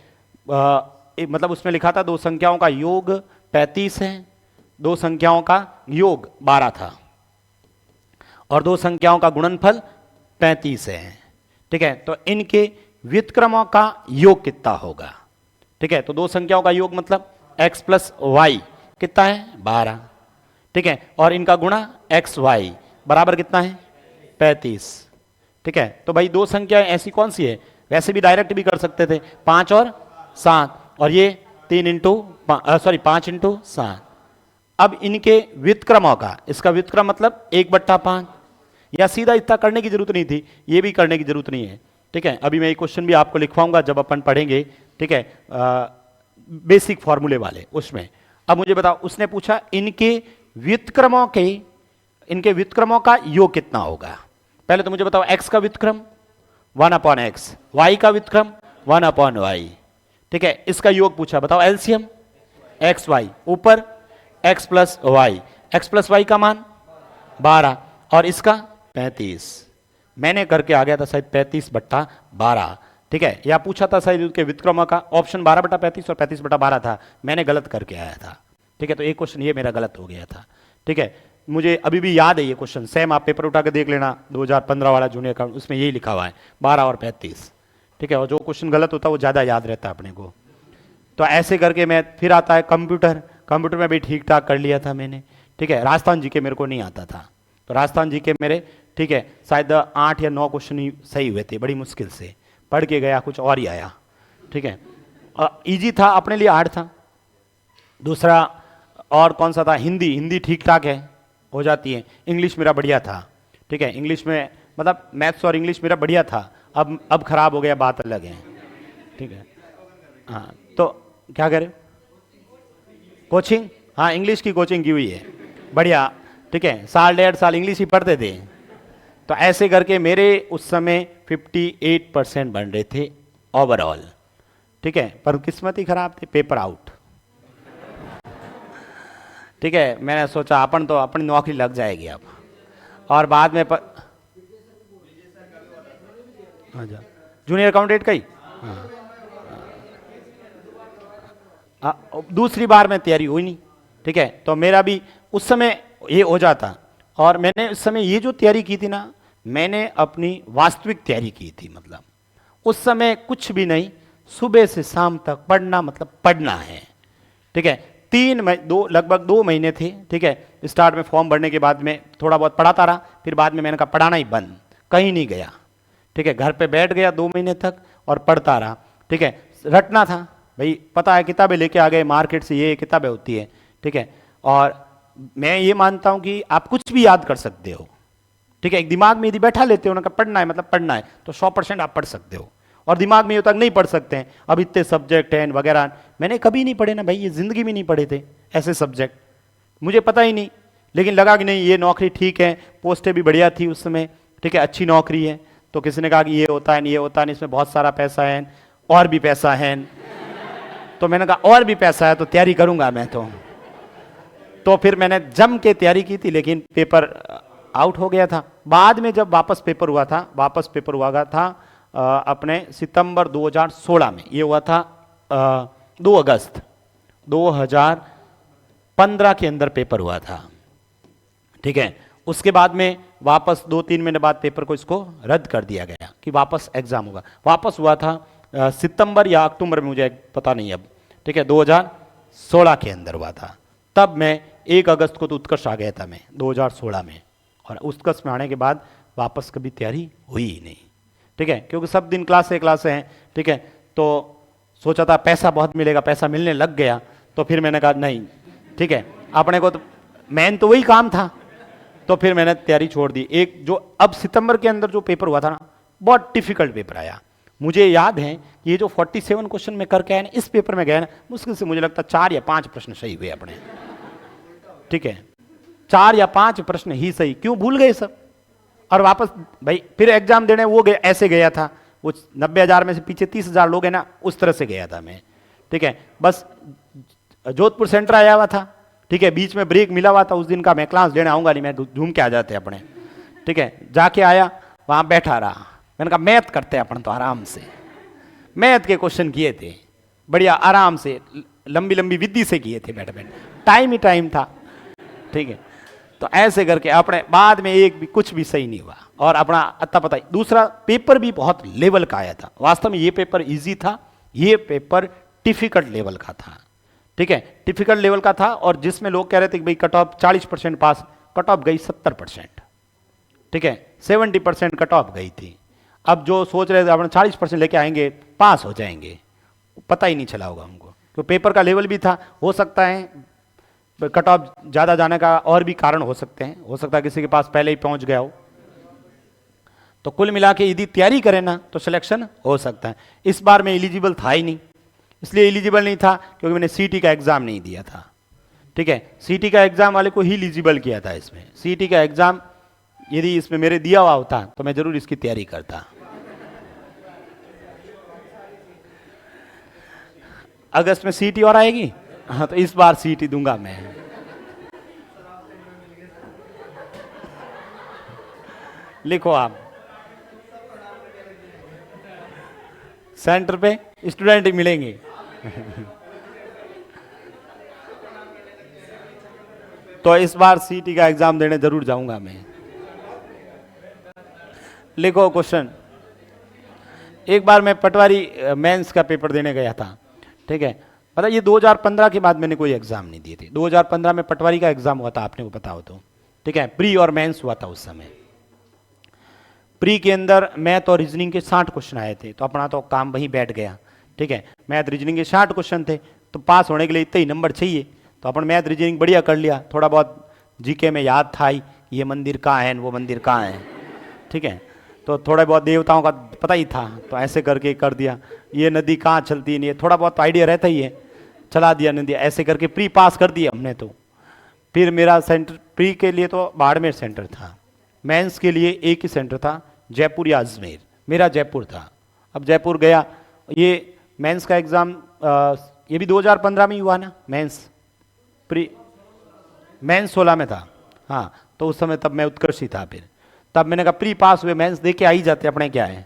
मतलब उसमें लिखा था दो संख्याओं का योग 35 है, दो संख्याओं का योग 12 था और दो संख्याओं का गुणनफल 35 है। ठीक है, तो इनके व्युत्क्रमों का योग कितना होगा? ठीक है, तो दो संख्याओं का योग मतलब x प्लस वाई कितना है? 12। ठीक है, और इनका गुणा एक्स वाई बराबर कितना है? 35। ठीक है, तो भाई दो संख्याएं ऐसी कौन सी है? वैसे भी डायरेक्ट भी कर सकते थे, 5 और 7, और ये 3 इंटू 5 इंटू 7। अब इनके व्युत्क्रमों का, इसका व्युत्क्रम मतलब 1/5, या सीधा इतना करने की जरूरत नहीं थी, ये भी करने की जरूरत नहीं है। ठीक है, अभी मैं ये क्वेश्चन भी आपको लिखवाऊंगा जब अपन पढ़ेंगे। ठीक है, बेसिक फॉर्मूले वाले उसमें। अब मुझे बताओ, उसने पूछा इनके व्युत्क्रमों का योग कितना होगा? पहले तो मुझे बताओ, x का व्युत्क्रम 1/x, y का व्युत्क्रम 1/y। ठीक है, इसका योग पूछा, बताओ एलसीएम एक्स वाई, ऊपर x plus y, x plus y का मान 12 और इसका 35। मैंने करके आ गया था शायद 35/12। ठीक है, या पूछा था शायद उसके व्युत्क्रमों का, ऑप्शन 12/35 और 35/12 था, मैंने गलत करके आया था। ठीक है, तो एक क्वेश्चन ये मेरा गलत हो गया था। ठीक है, मुझे अभी भी याद है ये क्वेश्चन, सेम आप पेपर उठा के देख लेना, 2015 वाला जूनियर अकाउंट, उसमें यही लिखा हुआ है 12 और 35। ठीक है, और जो क्वेश्चन गलत होता है वो ज़्यादा याद रहता है अपने को। तो ऐसे करके मैं, फिर आता है कंप्यूटर, कंप्यूटर में भी ठीक ठाक कर लिया था मैंने। ठीक है, राजस्थान जी के मेरे को नहीं आता था, तो राजस्थान जी के मेरे, ठीक है, शायद 8 या 9 क्वेश्चन ही सही हुए थे, बड़ी मुश्किल से पढ़ के गया, कुछ और ही आया। ठीक है, इजी था अपने लिए, हार्ड था। दूसरा और कौन सा था? हिंदी, हिंदी ठीक ठाक है, हो जाती है। इंग्लिश मेरा बढ़िया था। ठीक है, इंग्लिश में मतलब मैथ्स और इंग्लिश मेरा बढ़िया था, अब खराब हो गया, बात अलग है। ठीक है, हाँ, तो क्या करें? कोचिंग, हाँ, इंग्लिश की कोचिंग की हुई है, बढ़िया। ठीक है, साल 1.5 साल इंग्लिश ही पढ़ते थे, तो ऐसे करके मेरे उस समय 58% बन रहे थे ओवरऑल। ठीक है, पर किस्मत ही खराब थी, पेपर आउट। ठीक है, मैंने सोचा अपन तो अपनी नौकरी लग जाएगी अब, और बाद में जूनियर अकाउंटेंट का ही। दूसरी बार में तैयारी हुई नहीं। ठीक है, तो मेरा भी उस समय ये हो जाता, और मैंने उस समय ये जो तैयारी की थी ना, मैंने अपनी वास्तविक तैयारी की थी, मतलब उस समय कुछ भी नहीं, सुबह से शाम तक पढ़ना, मतलब पढ़ना है। ठीक है, लगभग 2 महीने थे। ठीक है, स्टार्ट में फॉर्म भरने के बाद में थोड़ा बहुत पढ़ाता रहा, फिर बाद में मैंने कहा पढ़ाना ही बंद, कहीं नहीं गया। ठीक है, घर पे बैठ गया 2 महीने तक और पढ़ता रहा। ठीक है, रटना था भाई, पता है किताबें लेके आ गए मार्केट से, ये किताबें होती है। ठीक है, और मैं ये मानता हूं कि आप कुछ भी याद कर सकते हो। ठीक है, एक दिमाग में यदि बैठा लेते हो ना, पढ़ना है मतलब पढ़ना है, तो 100% आप पढ़ सकते हो। और दिमाग में ये तक नहीं पढ़ सकते हैं, अब इतने सब्जेक्ट हैं वगैरह, मैंने कभी नहीं पढ़े ना भाई, ये जिंदगी में नहीं पढ़े थे ऐसे सब्जेक्ट, मुझे पता ही नहीं। लेकिन लगा कि नहीं, ये नौकरी ठीक है, पोस्टें भी बढ़िया थी उस समय। ठीक है, अच्छी नौकरी है, तो किसी ने कहा कि ये होता है नहीं, ये होता नहीं, इसमें बहुत सारा पैसा है और भी पैसा है, तो मैंने कहा और भी पैसा है तो तैयारी करूंगा मैं। तो फिर मैंने जम के तैयारी की थी, लेकिन पेपर आउट हो गया था। बाद में जब वापस पेपर हुआ था अपने सितंबर 2016 में, ये हुआ था 2 अगस्त 2015 के अंदर पेपर हुआ था। ठीक है, उसके बाद में वापस 2-3 महीने बाद पेपर को इसको रद्द कर दिया गया कि वापस एग्जाम होगा। वापस हुआ था सितंबर या अक्टूबर में, मुझे पता नहीं अब। ठीक है, 2016 के अंदर हुआ था। तब मैं 1 अगस्त को तो उत्कर्ष आ गया था मैं 2016 में, और उत्कर्ष में आने के बाद वापस कभी तैयारी हुई ही नहीं। ठीक है, क्योंकि सब दिन क्लास हैं। ठीक है, तो सोचा था पैसा बहुत मिलेगा, पैसा मिलने लग गया, तो फिर मैंने कहा नहीं, ठीक है, अपने को तो मेन तो वही काम था, तो फिर मैंने तैयारी छोड़ दी। एक जो अब सितंबर के अंदर जो पेपर हुआ था ना, बहुत डिफिकल्ट पेपर आया। मुझे याद है कि ये जो 47 क्वेश्चन में करके आया ना, इस पेपर में गया ना, मुश्किल से मुझे लगता 4 या 5 प्रश्न सही हुए अपने। ठीक है, 4 या 5 प्रश्न ही सही, क्यों भूल गए सब? और वापस भाई फिर एग्जाम देने वो गया, ऐसे गया था वो 90,000 में से पीछे 30,000 लोग हैं ना, उस तरह से गया था मैं। ठीक है, बस जोधपुर सेंटर आया हुआ था। ठीक है, बीच में ब्रेक मिला हुआ था उस दिन का, मैं क्लास लेने आऊंगा नहीं, मैं घूम के आ जाते अपने। ठीक है, जाके आया, वहां बैठा रहा। मैंने कहा मैथ करते हैं अपन तो आराम से। मैथ के क्वेश्चन किए थे बढ़िया आराम से, लंबी लंबी विधि से किए थे, बैठ बैठ, टाइम ही टाइम था। ठीक है, तो ऐसे करके अपने बाद में एक भी कुछ भी सही नहीं हुआ और अपना अत्ता पता। दूसरा पेपर भी बहुत लेवल का आया था, वास्तव में ये पेपर इजी था, ये पेपर डिफिकल्ट लेवल का था। ठीक है, डिफिकल्ट लेवल का था, और जिसमें लोग कह रहे थे कि भाई कट ऑफ 40% पास, कट ऑफ गई 70%। ठीक है, 70% कट ऑफ गई थी। अब जो सोच रहे थे अपने 40% लेके आएंगे पास हो जाएंगे, पता ही नहीं चला होगा हमको, तो पेपर का लेवल भी था। हो सकता है कट ऑफ ज्यादा जाने का और भी कारण हो सकते हैं, हो सकता है किसी के पास पहले ही पहुंच गया हो। तो कुल मिला के यदि तैयारी करें ना तो सिलेक्शन हो सकता है। इस बार मैं एलिजिबल था ही नहीं, इसलिए एलिजिबल नहीं था क्योंकि मैंने सीटी का एग्जाम नहीं दिया था। ठीक है, सीटी का एग्जाम वाले को ही एलिजिबल किया था इसमें। सीटी का एग्जाम यदि इसमें मेरे दिया हुआ होता तो मैं जरूर इसकी तैयारी करता। अगस्त में सीटी और आएगी, हाँ, तो इस बार सीटी दूंगा मैं। लिखो आप, सेंटर पे स्टूडेंट ही मिलेंगे। तो इस बार सीटी का एग्जाम देने जरूर जाऊंगा मैं। लिखो क्वेश्चन। एक बार मैं पटवारी मेंस का पेपर देने गया था। ठीक है, पता ये 2015 के बाद मैंने कोई एग्जाम नहीं दिए थे। 2015 में पटवारी का एग्जाम हुआ था, आपने को पता हो तो। ठीक है, प्री और मेंस हुआ था उस समय। प्री के अंदर मैथ और रीजनिंग के 60 क्वेश्चन आए थे, तो अपना तो काम वहीं बैठ गया। ठीक है, मैथ रीजनिंग के 60 क्वेश्चन थे, तो पास होने के लिए इतने ही नंबर चाहिए, तो अपन मैथ रीजनिंग बढ़िया कर लिया। थोड़ा बहुत जीके में याद था ही, ये मंदिर कहाँ है, वो मंदिर कहाँ है। ठीक है, तो थोड़ा बहुत देवताओं का पता ही था, तो ऐसे करके कर दिया। ये नदी कहाँ चलती है, ये थोड़ा बहुत आइडिया रहता ही है, चला दिया नदी, ऐसे करके प्री पास कर दिया हमने। तो फिर मेरा सेंटर प्री के लिए तो बाड़मेर सेंटर था, मेंस के लिए एक ही सेंटर था, जयपुर या अजमेर। मेरा जयपुर था। अब जयपुर गया, ये मेंस का एग्ज़ाम ये भी 2015 में ही हुआ ना मेंस। प्री मेंस 16 में था, हाँ, तो उस समय तब मैं उत्कर्षी था। फिर तब मैंने कहा प्री पास हुए मेंस दे के आ ही जाते अपने, क्या है।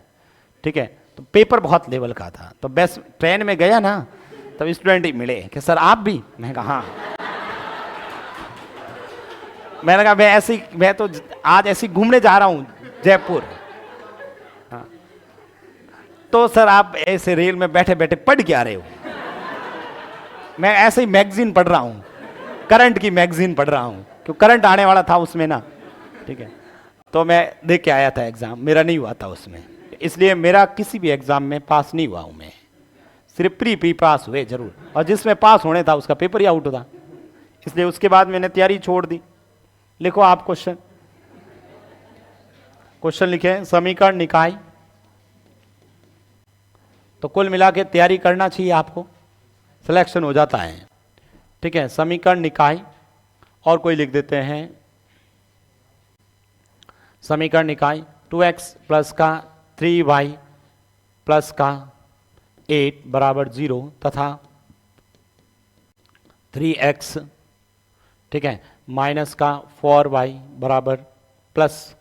ठीक है, तो पेपर बहुत लेवल का था, तो बस ट्रेन में गया ना, तब स्टूडेंट ही मिले कि सर आप भी। मैं कहा हाँ। मैंने कहा मैं तो आज ऐसे घूमने जा रहा हूँ जयपुर। हाँ, तो सर आप ऐसे रेल में बैठे बैठे पढ़ क्या रहे हो। मैं ऐसे ही मैगजीन पढ़ रहा हूँ, करंट की मैगजीन पढ़ रहा हूँ, क्यों करंट आने वाला था उसमें ना। ठीक है, तो मैं देख के आया था एग्जाम, मेरा नहीं हुआ था उसमें, इसलिए मेरा किसी भी एग्जाम में पास नहीं हुआ हूं मैं। सिर्फ प्री पास हुए जरूर, और जिसमें पास होने था उसका पेपर ही आउट था, इसलिए उसके बाद मैंने तैयारी छोड़ दी। लिखो आप क्वेश्चन। क्वेश्चन लिखे समीकरण निकाय। तो कुल मिला के तैयारी करना चाहिए आपको, सिलेक्शन हो जाता है। ठीक है, समीकरण निकाय, और कोई लिख देते हैं समीकरण निकाय 2x प्लस का 3y प्लस का 8 बराबर 0 तथा 3x, ठीक है, माइनस का 4y बराबर प्लस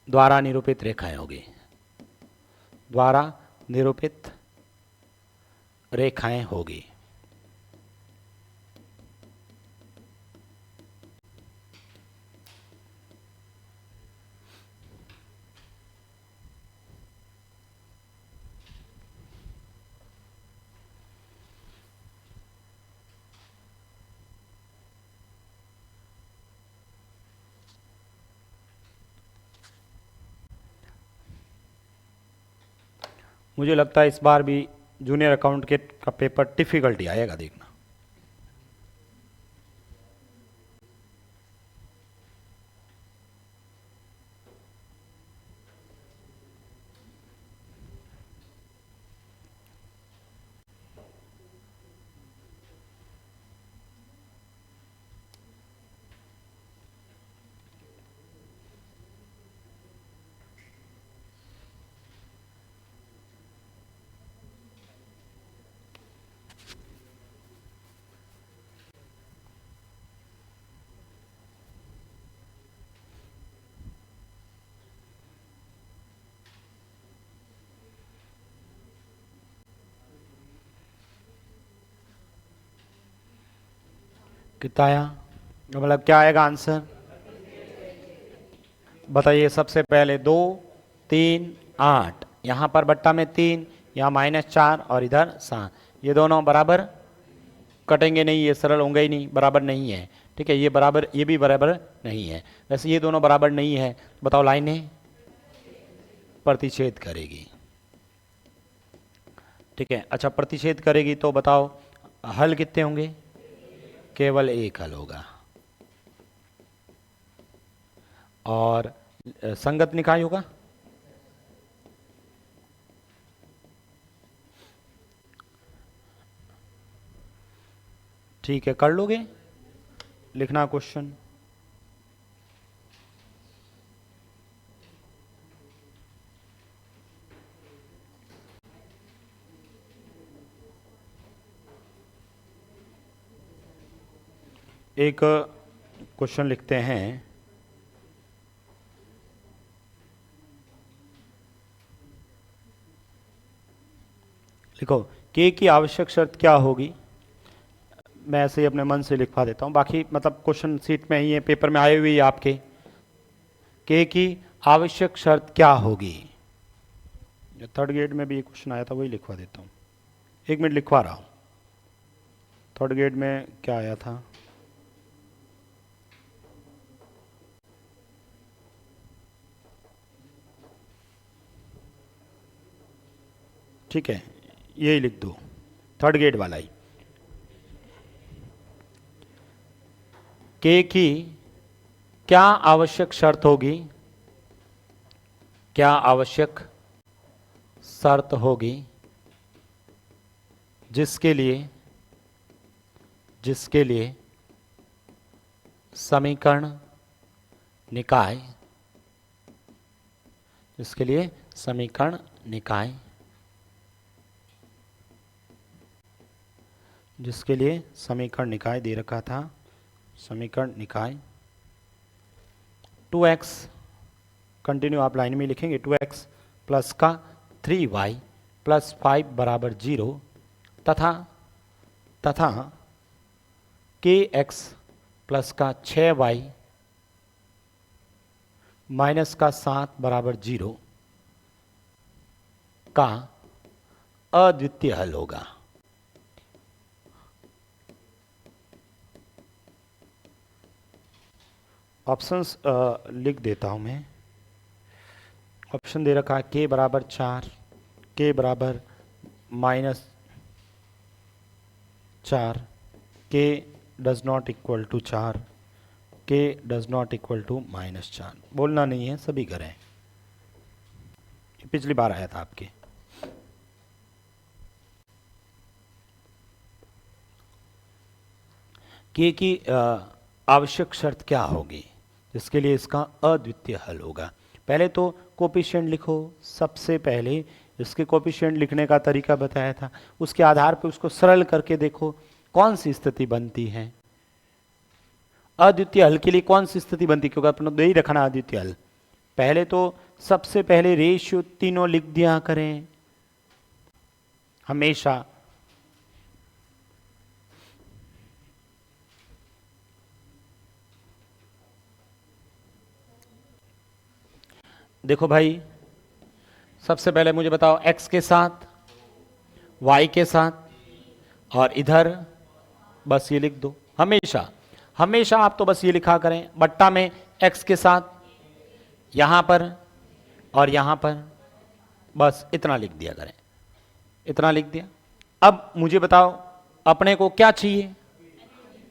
द्वारा निरूपित रेखाएं होगी। द्वारा निरूपित रेखाएं होगी। मुझे लगता है इस बार भी जूनियर अकाउंट के का पेपर डिफिकल्टी आएगा, देखना। कितना आया, मतलब क्या आएगा आंसर बताइए। सबसे पहले 2 3 8, यहां पर बट्टा में 3, यहाँ -4 और इधर 7, ये दोनों बराबर कटेंगे नहीं, ये सरल होंगे ही नहीं, बराबर नहीं है। ठीक है, ये बराबर, ये भी बराबर नहीं है। वैसे ये दोनों बराबर नहीं है, बताओ लाइनें प्रतिच्छेद करेगी। ठीक है, अच्छा प्रतिच्छेद करेगी तो बताओ हल कितने होंगे, केवल एक हल होगा। और संगत निकाय होगा, ठीक है कर लोगे, लिखना क्वेश्चन। एक क्वेश्चन लिखते हैं, लिखो के की आवश्यक शर्त क्या होगी। मैं ऐसे ही अपने मन से लिखवा देता हूँ, बाकी मतलब क्वेश्चन सीट में ही है, पेपर में आए हुए ही आपके। के की आवश्यक शर्त क्या होगी, जो थर्ड ग्रेड में भी ये क्वेश्चन आया था वही लिखवा देता हूँ। 1 मिनट लिखवा रहा हूँ। थर्ड ग्रेड में क्या आया था, ठीक है यही लिख दो, थर्ड ग्रेड वाला ही। के की क्या आवश्यक शर्त होगी, क्या आवश्यक शर्त होगी जिसके लिए समीकरण निकाय, जिसके लिए समीकरण निकाय, जिसके लिए समीकरण निकाय दे रखा था, समीकरण निकाय 2x, कंटिन्यू आप लाइन में लिखेंगे, 2x प्लस का 3y प्लस 5 बराबर 0 तथा kx प्लस का 6y माइनस का 7 बराबर 0 का अद्वितीय हल होगा। ऑप्शंस लिख देता हूं मैं। ऑप्शन दे रखा है k बराबर 4, k बराबर -4, k does not equal to 4, k does not equal to -4। बोलना नहीं है, सभी करें, पिछली बार आया था आपके। k की आवश्यक शर्त क्या होगी जिसके लिए इसका अद्वितीय हल होगा। पहले तो कोफिशिएंट लिखो, सबसे पहले इसके कोफिशिएंट लिखने का तरीका बताया था, उसके आधार पर उसको सरल करके देखो कौन सी स्थिति बनती है, अद्वितीय हल के लिए कौन सी स्थिति बनती है, क्योंकि अपना दे ही रखना अद्वितीय हल। पहले तो सबसे पहले रेशियो तीनों लिख दिया करें हमेशा। देखो भाई, सबसे पहले मुझे बताओ x के साथ, y के साथ और इधर बस ये लिख दो। हमेशा हमेशा आप तो बस ये लिखा करें, बट्टा में x के साथ यहां पर और यहां पर, बस इतना लिख दिया करें, इतना लिख दिया। अब मुझे बताओ अपने को क्या चाहिए,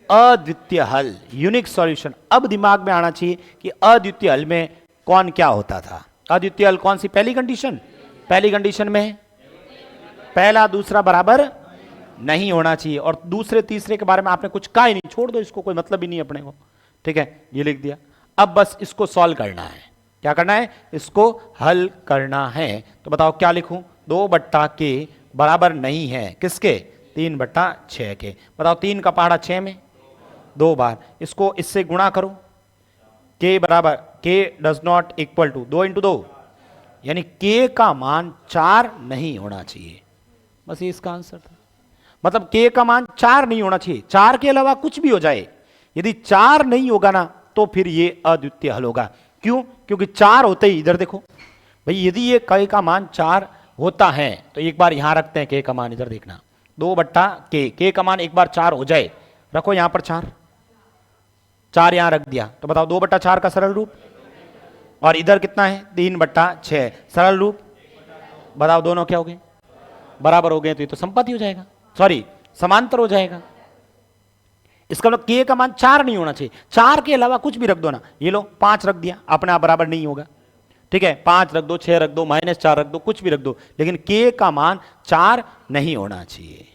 अद्वितीय हल, यूनिक सॉल्यूशन। अब दिमाग में आना चाहिए कि अद्वितीय हल में कौन क्या होता था। अद्वितीय हल कौन सी, पहली कंडीशन, पहली कंडीशन में पहला दूसरा बराबर नहीं होना चाहिए, और दूसरे तीसरे के बारे में आपने कुछ कहा ही नहीं, छोड़ दो इसको, कोई मतलब ही नहीं अपने को। ठीक है, ये लिख दिया। अब बस इसको सॉल्व करना है, क्या करना है, इसको हल करना है। तो बताओ क्या लिखूं, 2/k बराबर नहीं है किसके, 3/6 के। बताओ 3 का पहाड़ा 6 में 2 बार, इसको इससे गुणा करो, k बराबर, k does not equal to 2 × 2, यानी k का मान 4 नहीं होना चाहिए। बस ये इसका आंसर था। मतलब k का मान 4 नहीं होना चाहिए, 4 के अलावा कुछ भी हो जाए, यदि 4 नहीं होगा ना तो फिर ये अद्वितीय हल होगा। क्यों? क्योंकि 4 होते ही, इधर देखो भाई, यदि ये k का मान 4 होता है तो एक बार यहां रखते हैं k का मान, इधर देखना 2/k, k का मान एक बार 4 हो जाए, रखो यहां पर 4 यहां रख दिया, तो बताओ 2/4 का सरल रूप, और इधर कितना है 3/6 सरल रूप, बताओ दोनों क्या हो गए, बराबर हो गए, तो ये तो संपाती हो जाएगा, सॉरी समांतर हो जाएगा। इसका मतलब k का मान 4 नहीं होना चाहिए, 4 के अलावा कुछ भी रख दो ना, ये लो 5 रख दिया, अपने आप बराबर नहीं होगा, ठीक है, 5 रख दो, 6 रख दो, -4 रख दो, कुछ भी रख दो, लेकिन k का मान 4 नहीं होना चाहिए,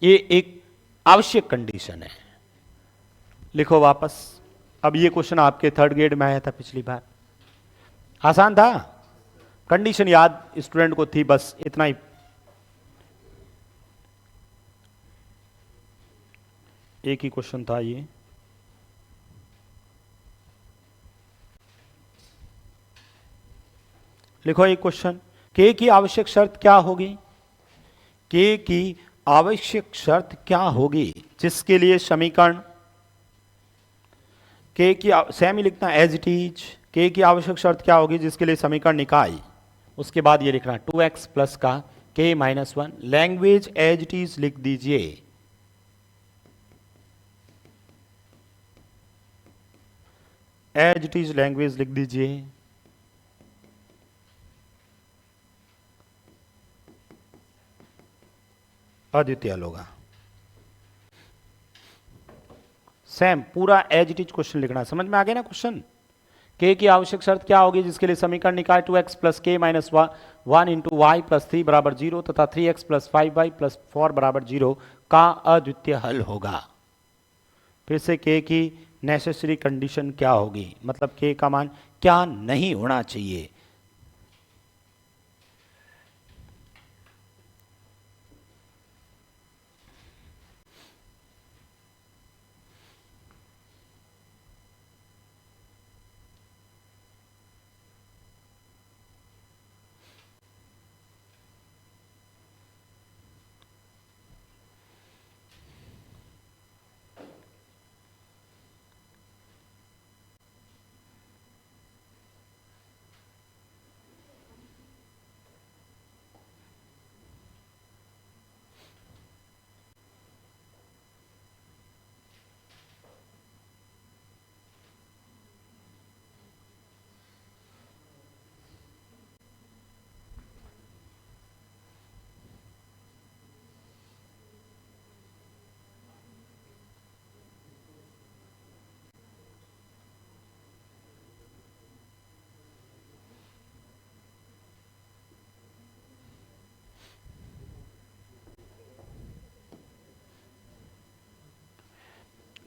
ये एक आवश्यक कंडीशन है। लिखो वापस। अब ये क्वेश्चन आपके 3rd ग्रेड में आया था पिछली बार, आसान था, कंडीशन याद स्टूडेंट को थी, बस इतना ही। एक ही क्वेश्चन था ये। लिखो एक क्वेश्चन, k की आवश्यक शर्त क्या होगी, k की आवश्यक शर्त क्या होगी जिसके लिए समीकरण k की सेम ही लिखना एज इट इज, k की आवश्यक शर्त क्या होगी जिसके लिए समीकरण निकाय, उसके बाद ये लिखना 2x प्लस का k -1, language as it is लिख दीजिए, एज इट इज लैंग्वेज लिख दीजिए, अद्वितीय हल होगा। सेम पूरा एज इट इज क्वेश्चन लिखना, समझ में आ गया ना क्वेश्चन। k की आवश्यक शर्त क्या होगी जिसके लिए समीकरण निकाय 2x plus k minus 1 into y plus 3 बराबर 0 तथा 3x प्लस 5y प्लस 4 बराबर 0 का अद्वितीय हल होगा। फिर से k की नेसेसरी कंडीशन क्या होगी, मतलब k का मान क्या नहीं होना चाहिए।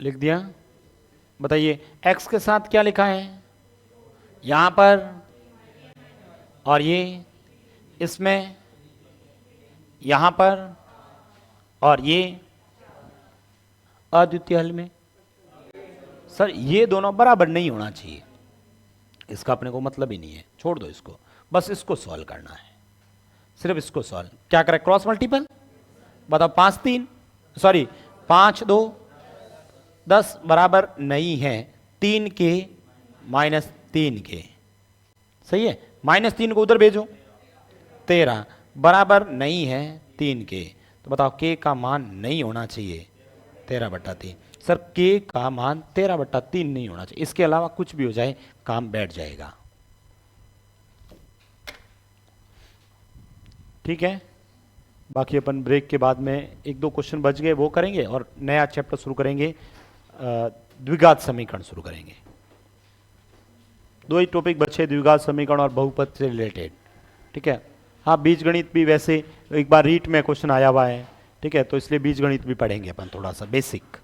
लिख दिया, बताइए x के साथ क्या लिखा है यहां पर, और ये इसमें यहां पर, और ये अद्वितीय हल में। सर ये दोनों बराबर नहीं होना चाहिए, इसका अपने को मतलब ही नहीं है, छोड़ दो इसको, बस इसको सॉल्व करना है, सिर्फ इसको सॉल्व। क्या करें, क्रॉस मल्टीपल, बताओ 5 3 सॉरी 5 2 10 बराबर नहीं है 3 के -3 के, सही है, -3 को उधर भेजो, 13 बराबर नहीं है 3 के, तो बताओ k का मान नहीं होना चाहिए 13/3। सर k का मान 13/3 नहीं होना चाहिए, इसके अलावा कुछ भी हो जाए काम बैठ जाएगा, ठीक है। बाकी अपन ब्रेक के बाद में 1-2 क्वेश्चन बच गए वो करेंगे और नया चैप्टर शुरू करेंगे, द्विघात समीकरण शुरू करेंगे। 2 ही टॉपिक बचे, द्विघात समीकरण और बहुपद से रिलेटेड, ठीक है। हाँ बीजगणित भी वैसे एक बार रीट में क्वेश्चन आया हुआ है, ठीक है, तो इसलिए बीजगणित भी पढ़ेंगे अपन थोड़ा सा बेसिक।